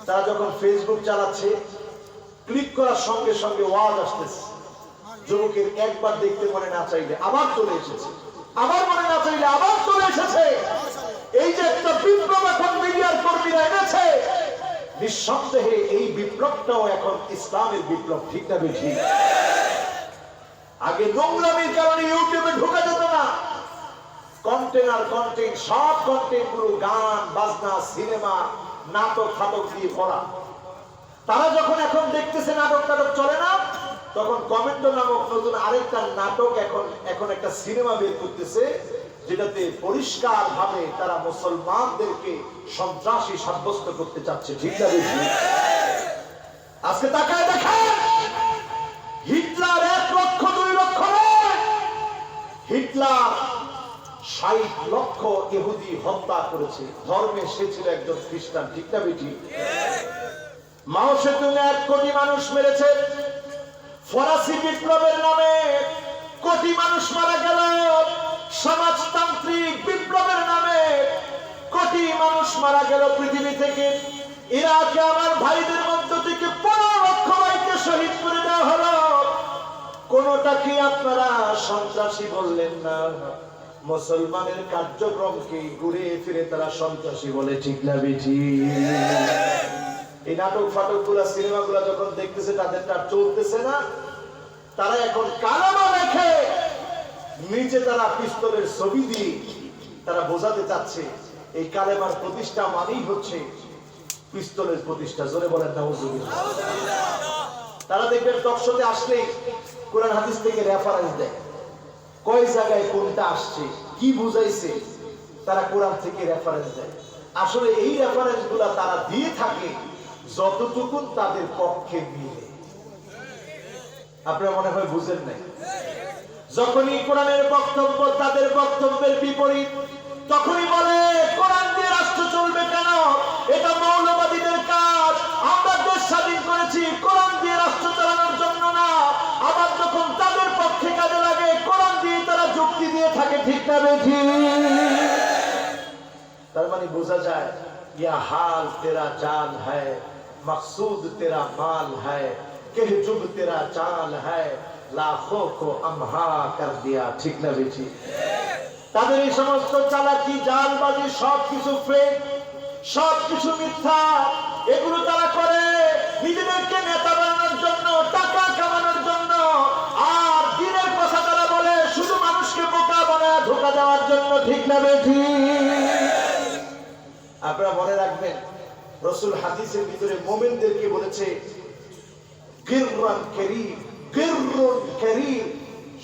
তারা যখন ফেসবুক চালাচ্ছে, ক্লিক করার সঙ্গে সঙ্গে ওয়াজ আসতেছে। যুবকের একবার দেখতে মনে না চাইলে আবার চলে এসেছে, আবার মনে না চাইলে আবার চলে এসেছে। এই যে একটা বিপ্লব এখন মিডিয়ার কর্মীরা এনেছে, নিঃসন্দেহে এই বিপ্লবটাও এখন ইসলামের বিপ্লব, ঠিক না বেঠিক? আগে নোংরামির কারণে ইউটিউবে ঢোকা যেত না। কন্টেন্ট সব কন্টেন্ট গুলো গান বাজনা, সিনেমা, নাটক ফাটক দিয়ে পড়া। তারা যখন এখন দেখতেছে নাটক চলে না, তখন কমেন্টো নামক নতুন আরেকটা নাটক এখন একটা সিনেমা বের করতেছে, যেটাতে পরিষ্কার ভাবে তারা মুসলমানদেরকে সন্ত্রাসী সাব্যস্ত করতে চাচ্ছে, ঠিক না বেঠিক? আজকে তাকায় দেখেন, হিটলার 1 লক্ষ 2 লক্ষ নয়, হিটলার 60 লক্ষ ইহুদি হত্যা করেছে। ধর্মে সে ছিল একজন খ্রিস্টান, ঠিক না বেঠিক? মাও সেতুং 1 কোটি মানুষ মেরেছে। ফরাসি বিপ্লবের নামে কোটি মানুষ মারা গেল। সমাজতান্ত্রিক বিপ্লবের নামে কোটি মানুষ মারা গেল পৃথিবী থেকে। ইরাকে আমার ভাইদের মধ্য থেকে 15 লক্ষ ভাইকে শহীদ করে দেওয়া হলো। কোনটা কি আপনারা সন্ত্রাসী বললেন না? মুসলমানের কার্যক্রমকে ঘুরে ফিরে তারা সন্ত্রাসী বলে, ঠিক না বেঠিক? এই নাটক ফাটক গুলা, সিনেমা গুলা যখন দেখতেছে, তাদেরটা চলতেছে না, তারা এখন কালামা রেখে নিচে তারা পিস্তলের ছবি দিয়ে তারা বোঝাতে চাচ্ছে এই কালেমার প্রতিষ্ঠা মানেই হচ্ছে পিস্তলের প্রতিষ্ঠা। জোরে বলেন নাউজুবিল্লাহ। তারা দেখবেন টকশোতে আসলে কোরআন হাদিস থেকে রেফারেন্স দেয়, কয় জায়গায় কোনটা আসছে, কি বুঝাইছে, তারা কোরআন থেকে রেফারেন্স দেয়। আসলে এই রেফারেন্স গুলা তারা দিয়ে থাকে যতটুকু তাদের পক্ষে মিলে। আপনারা মনে হয় বুঝেন নাই। যখনই কোরআনের বক্তব্য তাদের বক্তব্যের বিপরীত, তখনই বলে কোরআন দিয়ে রাষ্ট্র চলবে কেন? এটা মৌলবাদীদের কাজ। আমরা দেশ স্বাধীন করেছি কোরআন দিয়ে রাষ্ট্র চালানোর জন্য না। আবার যখন তাদের পক্ষে কাজে লাগে, কোরআন দিয়ে তারা যুক্তি দিয়ে থাকে, ঠিক না বেঠিক? তার মানে বোঝা যায়, ইয়া হাল তেরা চাল হ্যায়, মকসুদ তেরা মাল হ্যায়, কেহ যুগ তেরা চাল হ্যায়, লাখো কো আমহা কর দিয়া, ঠিক না বেঠিক? তাদের এই সমস্ত চালাকি, জালবাজি সবকিছু ফেক, সবকিছু মিথ্যা। এগুলো তারা করে নিজেদেরকে নেতা বানানোর জন্য, টাকা কামানোর জন্য। আর দিনের কথা তারা বলে শুধু মানুষকে বোকা বানায় ধোঁকা দেওয়ার জন্য, ঠিক না বেঠিক? আপনারা মনে রাখবেন, রাসূল হাদিসের ভিতরে মুমিনদেরকে বলেছে গিররান কারীম, গিররুন কারীম।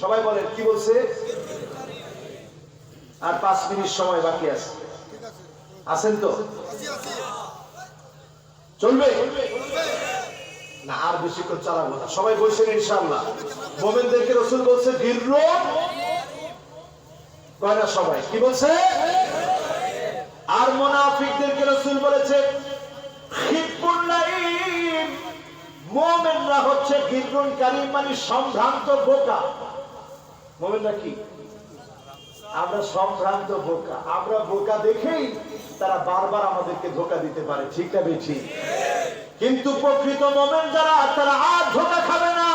সবাই বলেন, কি বলছে? আর 5 মিনিট সময় বাকি আছে, আছেন তো? চলবে না? আর বেশিক্ষণ চালাবো না, সবাই বলছেন ইনশাআল্লাহ। মুমিনদেরকে রাসূল বলছে গিররুন, কয় না সবাই? কি বলছে? আর মুনাফিকদেরকে রাসূল বলেছে খিবুল লাইম। মুমিনরা হচ্ছে গিররুন কারীম, মানে সম্ভ্রান্ত বোকা। মুমিনরা কি? আমরা সম্ভ্রান্ত বোকা। আমরা বোকা দেখেই তারা বারবার আমাদেরকে ধোঁকা দিতে পারে, ঠিক না বেঠিক? কিন্তু প্রকৃত মুমিন যারা, তারা আর ধোঁকা খাবে না।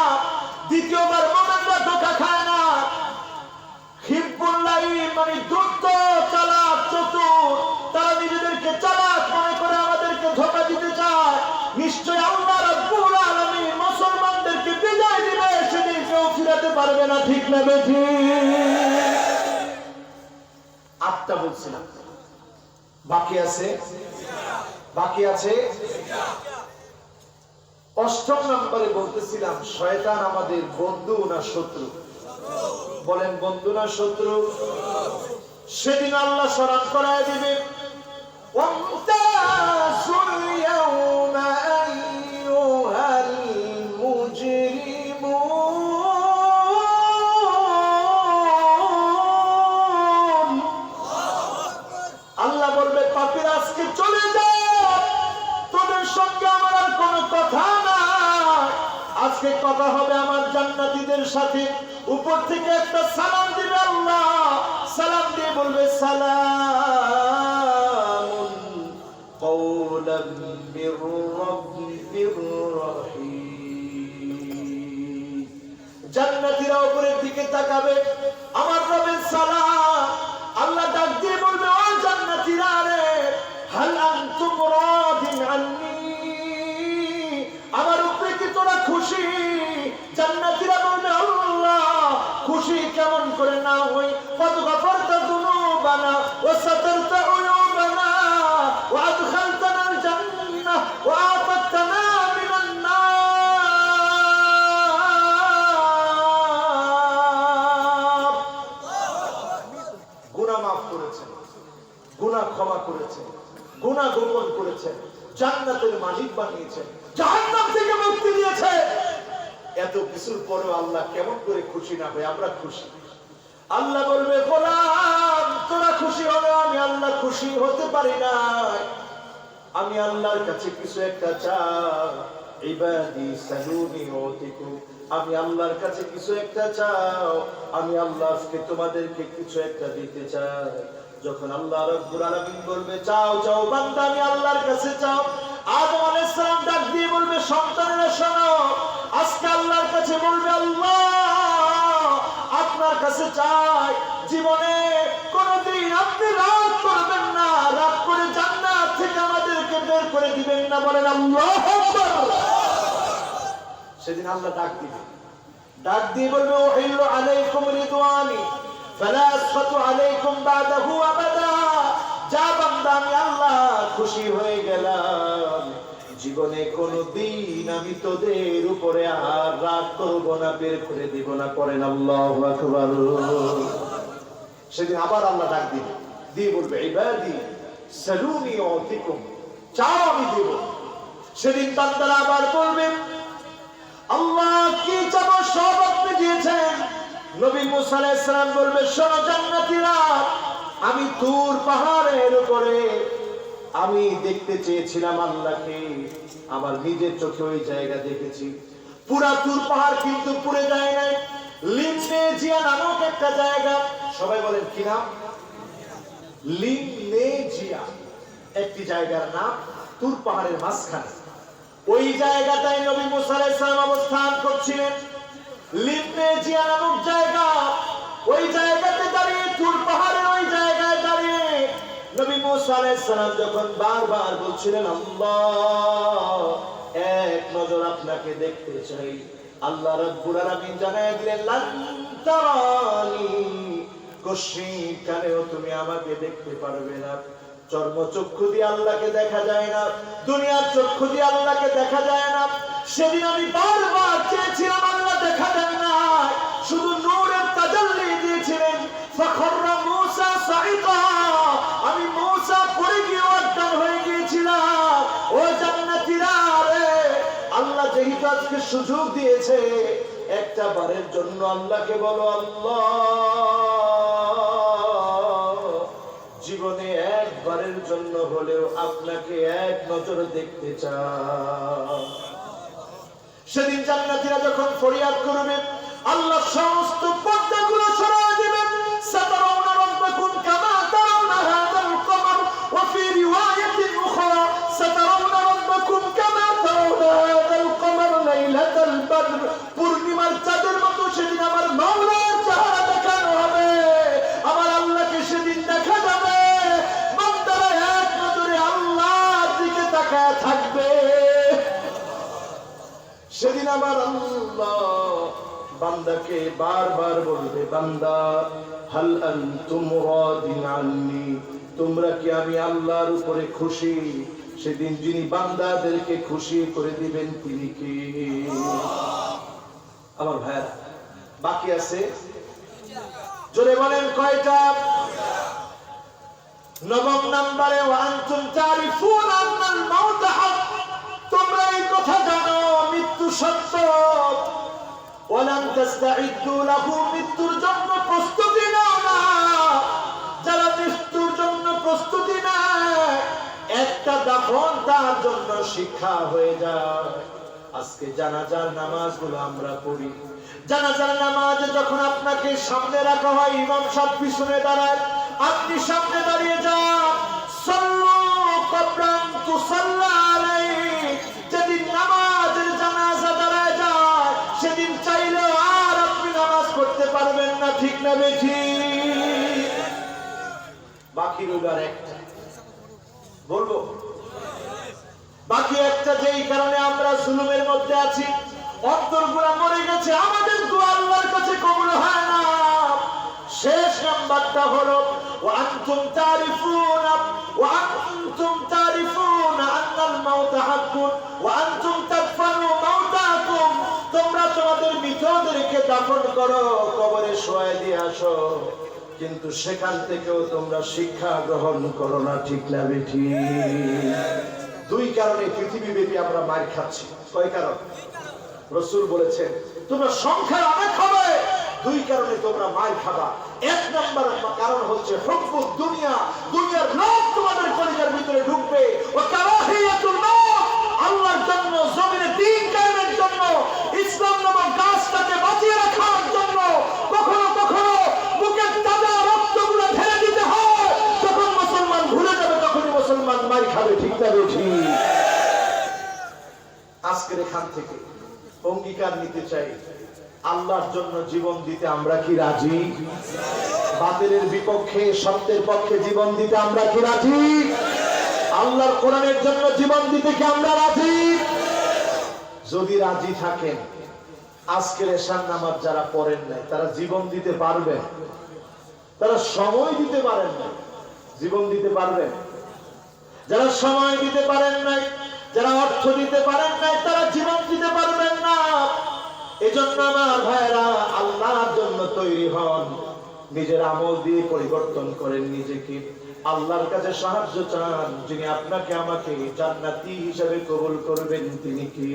দ্বিতীয়বার মুমিনরা ধোঁকা খায় না। খিবুল লাইম মানে দ্রুত, চালাক, চতুর। তারা নিজেদেরকে চালাক মনে করে আমাদেরকে ধোঁকা দিতে চায়। নিশ্চয় আল্লাহ রাব্বুল আলামিন মুসলমানদেরকে বিজয় দিবে, সেদিন কেউ ফিরাতে পারবে না, ঠিক না বেঠিক? 8টা বলছিলাম, বাকি আছে বাকি আছে। অষ্টম নম্বরে বলতেছিলাম শয়তান আমাদের বন্ধু না শত্রু? বলেন বন্ধু না শত্রু? সেদিন আল্লাহ স্মরণ করায় দিবে ওয়ামতাজুল ইয়াওমা আইয়ুহাল মুজরিমুন। আল্লাহ বলবে পাপীরা আজকে চলে যাও, তোদের সঙ্গে আমার আর কোনো কথা না। আজকে কথা হবে আমার জান্নাতীদের সাথে। উপর থেকে একটা সালাম দিবে আল্লাহ, সালাম দিয়ে বলবে সালামুন কওলাম মির রাব্বির রহিম। জান্নাতীরা উপরের দিকে তাকাবে, আমার রবের সালাম। আল্লাহ ডাক দিয়ে বলবে ও জান্নাতীরা রে, হাল আনতুম রাদিন আন্নী, আমার উপরে কি তোরা খুশি? জান্নাতীরা বলবে আল্লাহ খুশি কেমন করে না হই, কদ গফরতা যুনুবানা ওয়া সাতারতা উয়ুবানা ওয়া আদখালতানাল জান্নাহ ওয়া আতাতনা মিনান নার। গুনাহ মাফ করেছেন, গুনাহ ক্ষমা করেছেন, গুনাহ গোপন করেছেন, জান্নাতের মালিক বানিয়েছেন, জাহান্নাম থেকে মুক্তি দিয়েছে। এত কিছুর পরেও আল্লাহ কেমন করে খুশি না হয়? আমরা খুশি। আল্লাহ বলবে গোলাম তোরা খুশি হবে, আমি আল্লাহ খুশি হতে পারি না। আমি আল্লাহর কাছে কিছু একটা চাই, ইবাদি সালুনি ওতিকু, আমি আল্লাহর কাছে কিছু একটা চাও, আমি আল্লাহ আজকে তোমাদেরকে কিছু একটা দিতে চাই। যখন আল্লাহ রাব্বুল আলামিন বলবে চাও চাও বান্দা, আমি আল্লাহর কাছে চাও, আদম আলাইহিস সালাম ডাক দিয়ে বলবে সন্তানেরা শোনো, আজকে আল্লাহর কাছে বলবে আল্লাহ আপনার কাছে চাই, জীবনে কোনদিন আপনি রাগ করবেন না, রাগ করে জান্নাত থেকে আমাদেরকে বের করে দিবেন না। বলেন আল্লাহু আকবার। সেদিন আল্লাহ ডাক দিবে, ডাক দিয়ে বলবে ওহিল্লু আলাইকুম রিদওয়ানি ফালা আসফাতু আলাইকুম বাদাহু আবাদা। যা বান্দা আমি আল্লাহ খুশি হয়ে গেলাম, জীবনে কোনদিন আমি তোদের উপরে আর রাগ করব না, বের করে দিব না। করেন আল্লাহু আকবার। সেদিন আবার আল্লাহ ডাক দিবে, দিয়ে বলবে ইবাদি সালুনি উতিকুম, চাও আমি দেব। সেদিন বান্দারা আবার বলবে আল্লাহ কি চাবো সব আপনি দিয়েছেন। নবী মুসা আলাইহিস সালাম বলবে শোনো জান্নাতীরা, আমি তুর পাহাড়ের উপরে আমি দেখতে চেয়েছিলাম আল্লাহকে, আমার নিজের চোখে ওই জায়গা দেখেছি। পুরা তুর পাহাড় কিন্তু পুড়ে যায় নাই। লিমনেজিয়া নামক একটা জায়গা, সবাই বলেন কি নাম? লিমনেজিয়া, একটি জায়গার নাম, তুর পাহাড়ের মাঝখানে। ওই জায়গাটায় নবী মুসা আলাইহিস সালাম অবস্থান করছিলেন। লিমনেজিয়া নামক জায়গা, ওই জায়গাতে দাঁড়িয়ে, তুর পাহাড়ের ওই জায়গায় দাঁড়িয়ে নবী মুসা আলাইহিস সালাম যখন বারবার বলছিলেন আল্লাহ এক নজর আপনাকে দেখতে চাই, আল্লাহ রাব্বুল আলামিন জানায় দিলেন লান তারানি, কশিন কানেও তুমি আমাকে দেখতে পারবে না। চর্মচক্ষু দিয়ে আল্লাহকে দেখা যায় না, দুনিয়ার চক্ষু দিয়ে আল্লাহকে দেখা যায় না। সেদিন আমি বারবার চেয়েছিলাম আল্লাহ দেখা দেন না, শুধু নূরের তাজাল্লি দিয়েছিলেন। ফাখররা মূসা সাইকা, আমি মূসা পড়ে গিয়ে অজ্ঞান হয়ে গিয়েছিলাম। ও জান্নাতীরা রে, আল্লাহ যেহেতু আজকে সুযোগ দিয়েছে, একটা বারের জন্য আল্লাহকে বলো আল্লাহ জীবনে একবারের জন্য হলেও আপনাকে এক নজর দেখতে চাই। সেদিন জান্নাতীরা যখন ফরিয়াদ করবে, আল্লাহ সমস্ত পর্দাগুলো সরিয়ে দিবেন। সাতারাউনা রাব্বাকুম কামা তারাউনা হাযাল কমর ওয়া ফি রিওয়ায়াতিন উখরা সাতারাউনা রাব্বাকুম কামা তারাউনা হাযাল কমর লাইলাতাল বদর। পূর্ণিমার চাঁদের মতো সেদিন আমার মাওলার চেহারা দেখানো হবে, আমার আল্লাহকে সেদিন দেখা যাবে। বান্দারা এক নজরে আল্লাহর দিকে তাকায় থাকবে। সেদিন আমার আল্লাহ বান্দাকে বারবার বলবে বান্দা হাল আনতুম রাদিন আন্নি, তোমরা কি আমি আল্লাহর উপরে খুশি? সেদিন যিনি বান্দাদেরকে খুশি করে দিবেন তিনি কে? আমার ভাইরা, বাকি আছে জোরে বলেন কয়টা? নবম নম্বরে ওয়ান্তুম তারিফুন আন্নাল মাউত হক, তোমরা এই কথা জানো মৃত্যু সত্য। ওয়ালান তাস্তাইদু লাহু, মৃত্যুর জন্য প্রস্তুতি নাও না। যারা মৃত্যুর জন্য প্রস্তুতি নেয়, একটা দাফন তার জন্য শিক্ষা হয়ে যায়। আজকে জানাজার নামাজগুলো আমরা পড়ি, জানাজার নামাজে যখন আপনাকে সামনে রাখা হয়, ইমাম সাহেব পিছনে দাঁড়ায়, আপনি সামনে দাঁড়িয়ে যান। সাল্লু কবরান তুসাল্লা আলাইহি, যেদিন নামাজের জানাজা দাঁড়ায় যায়, সেদিন চাইলে আর আপনি নামাজ পড়তে পারবেন না, ঠিক না বেঠিক? বাকি রোজার একটা বলবো, বাকি একটা, যেই কারণে আমরা জুলুমের মধ্যে আছি, অন্তরগুলা মরে গেছে, আমাদের দোয়া আল্লাহর কাছে কবুল হয় না। শেষ নাম্বারটা হলো ওয়ান্তুম তারিফুন আন্নাল মাউত হাক্কুন ওয়া আনতুম তাদফানু মাউতাকুম, তোমরা তোমাদের মৃতদেরকে দাফন করো, কবরে শোয়াই দিয়ে আসো, কিন্তু সেখান থেকেও তোমরা শিক্ষা গ্রহণ করো না, ঠিক না বেঠিক? দুই কারণে পৃথিবীব্যাপী আমরা মার খাচ্ছি। কয় কারণ? রাসূল বলেছেন তোমরা সংখ্যার অনেক হবে, দুই কারণে তোমরা মার খাবা। এক নম্বর কারণ হচ্ছে হুব্বুদ দুনিয়া, দুনিয়ার লোভ তোমাদের কলিজার ভিতরে ঢুকবে। ও কারাহিয়াতুল মউত, আল্লাহর জন্য, জমিনে দ্বীন কায়েমের জন্য, ইসলাম নামক গাছটাকে বাঁচিয়ে রাখার জন্য কখনো কখনো বুকের তাজা রক্তগুলো ঢেলে দিতে হয়। যখন মুসলমান ভুলে যাবে, তখনই মুসলমান মার খাবে, ঠিক না বেঠিক? আজকের এখান থেকে অঙ্গীকার নিতে চাই, আল্লাহর জন্য জীবন দিতে আমরা কি রাজি? বাতিলের বিপক্ষে, সত্যের পক্ষে জীবন দিতে আমরা কি রাজি? আল্লাহর কোরআনের জন্য জীবন দিতে কি আমরা রাজি? যদি রাজি থাকেন, আজকের এশার নামাজ যারা পড়েন নাই, তারা জীবন দিতে পারবেন? তারা সময় দিতে পারেন না, জীবন দিতে পারবেন? যারা সময় দিতে পারেন নাই, যারা অর্থ দিতে পারেন নাই, তারা জীবন দিতে পারবেন না। এজন্য আমার ভাইরা, আল্লাহর জন্য তৈরি হন, নিজের আমল দিয়ে পরিবর্তন করেন নিজেকে, আল্লাহর কাছে সাহায্য চান। যিনি আপনাকে আমাকে জান্নাতি হিসেবে কবুল করবেন তিনি কি?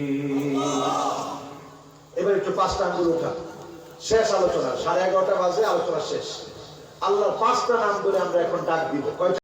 এবার একটু পাঁচটা আঙ্গুল উঠা, শেষ আলোচনা, 11:30 বাজে আলোচনা শেষ। আল্লাহর পাঁচটা নাম ধরে আমরা এখন ডাক দিব।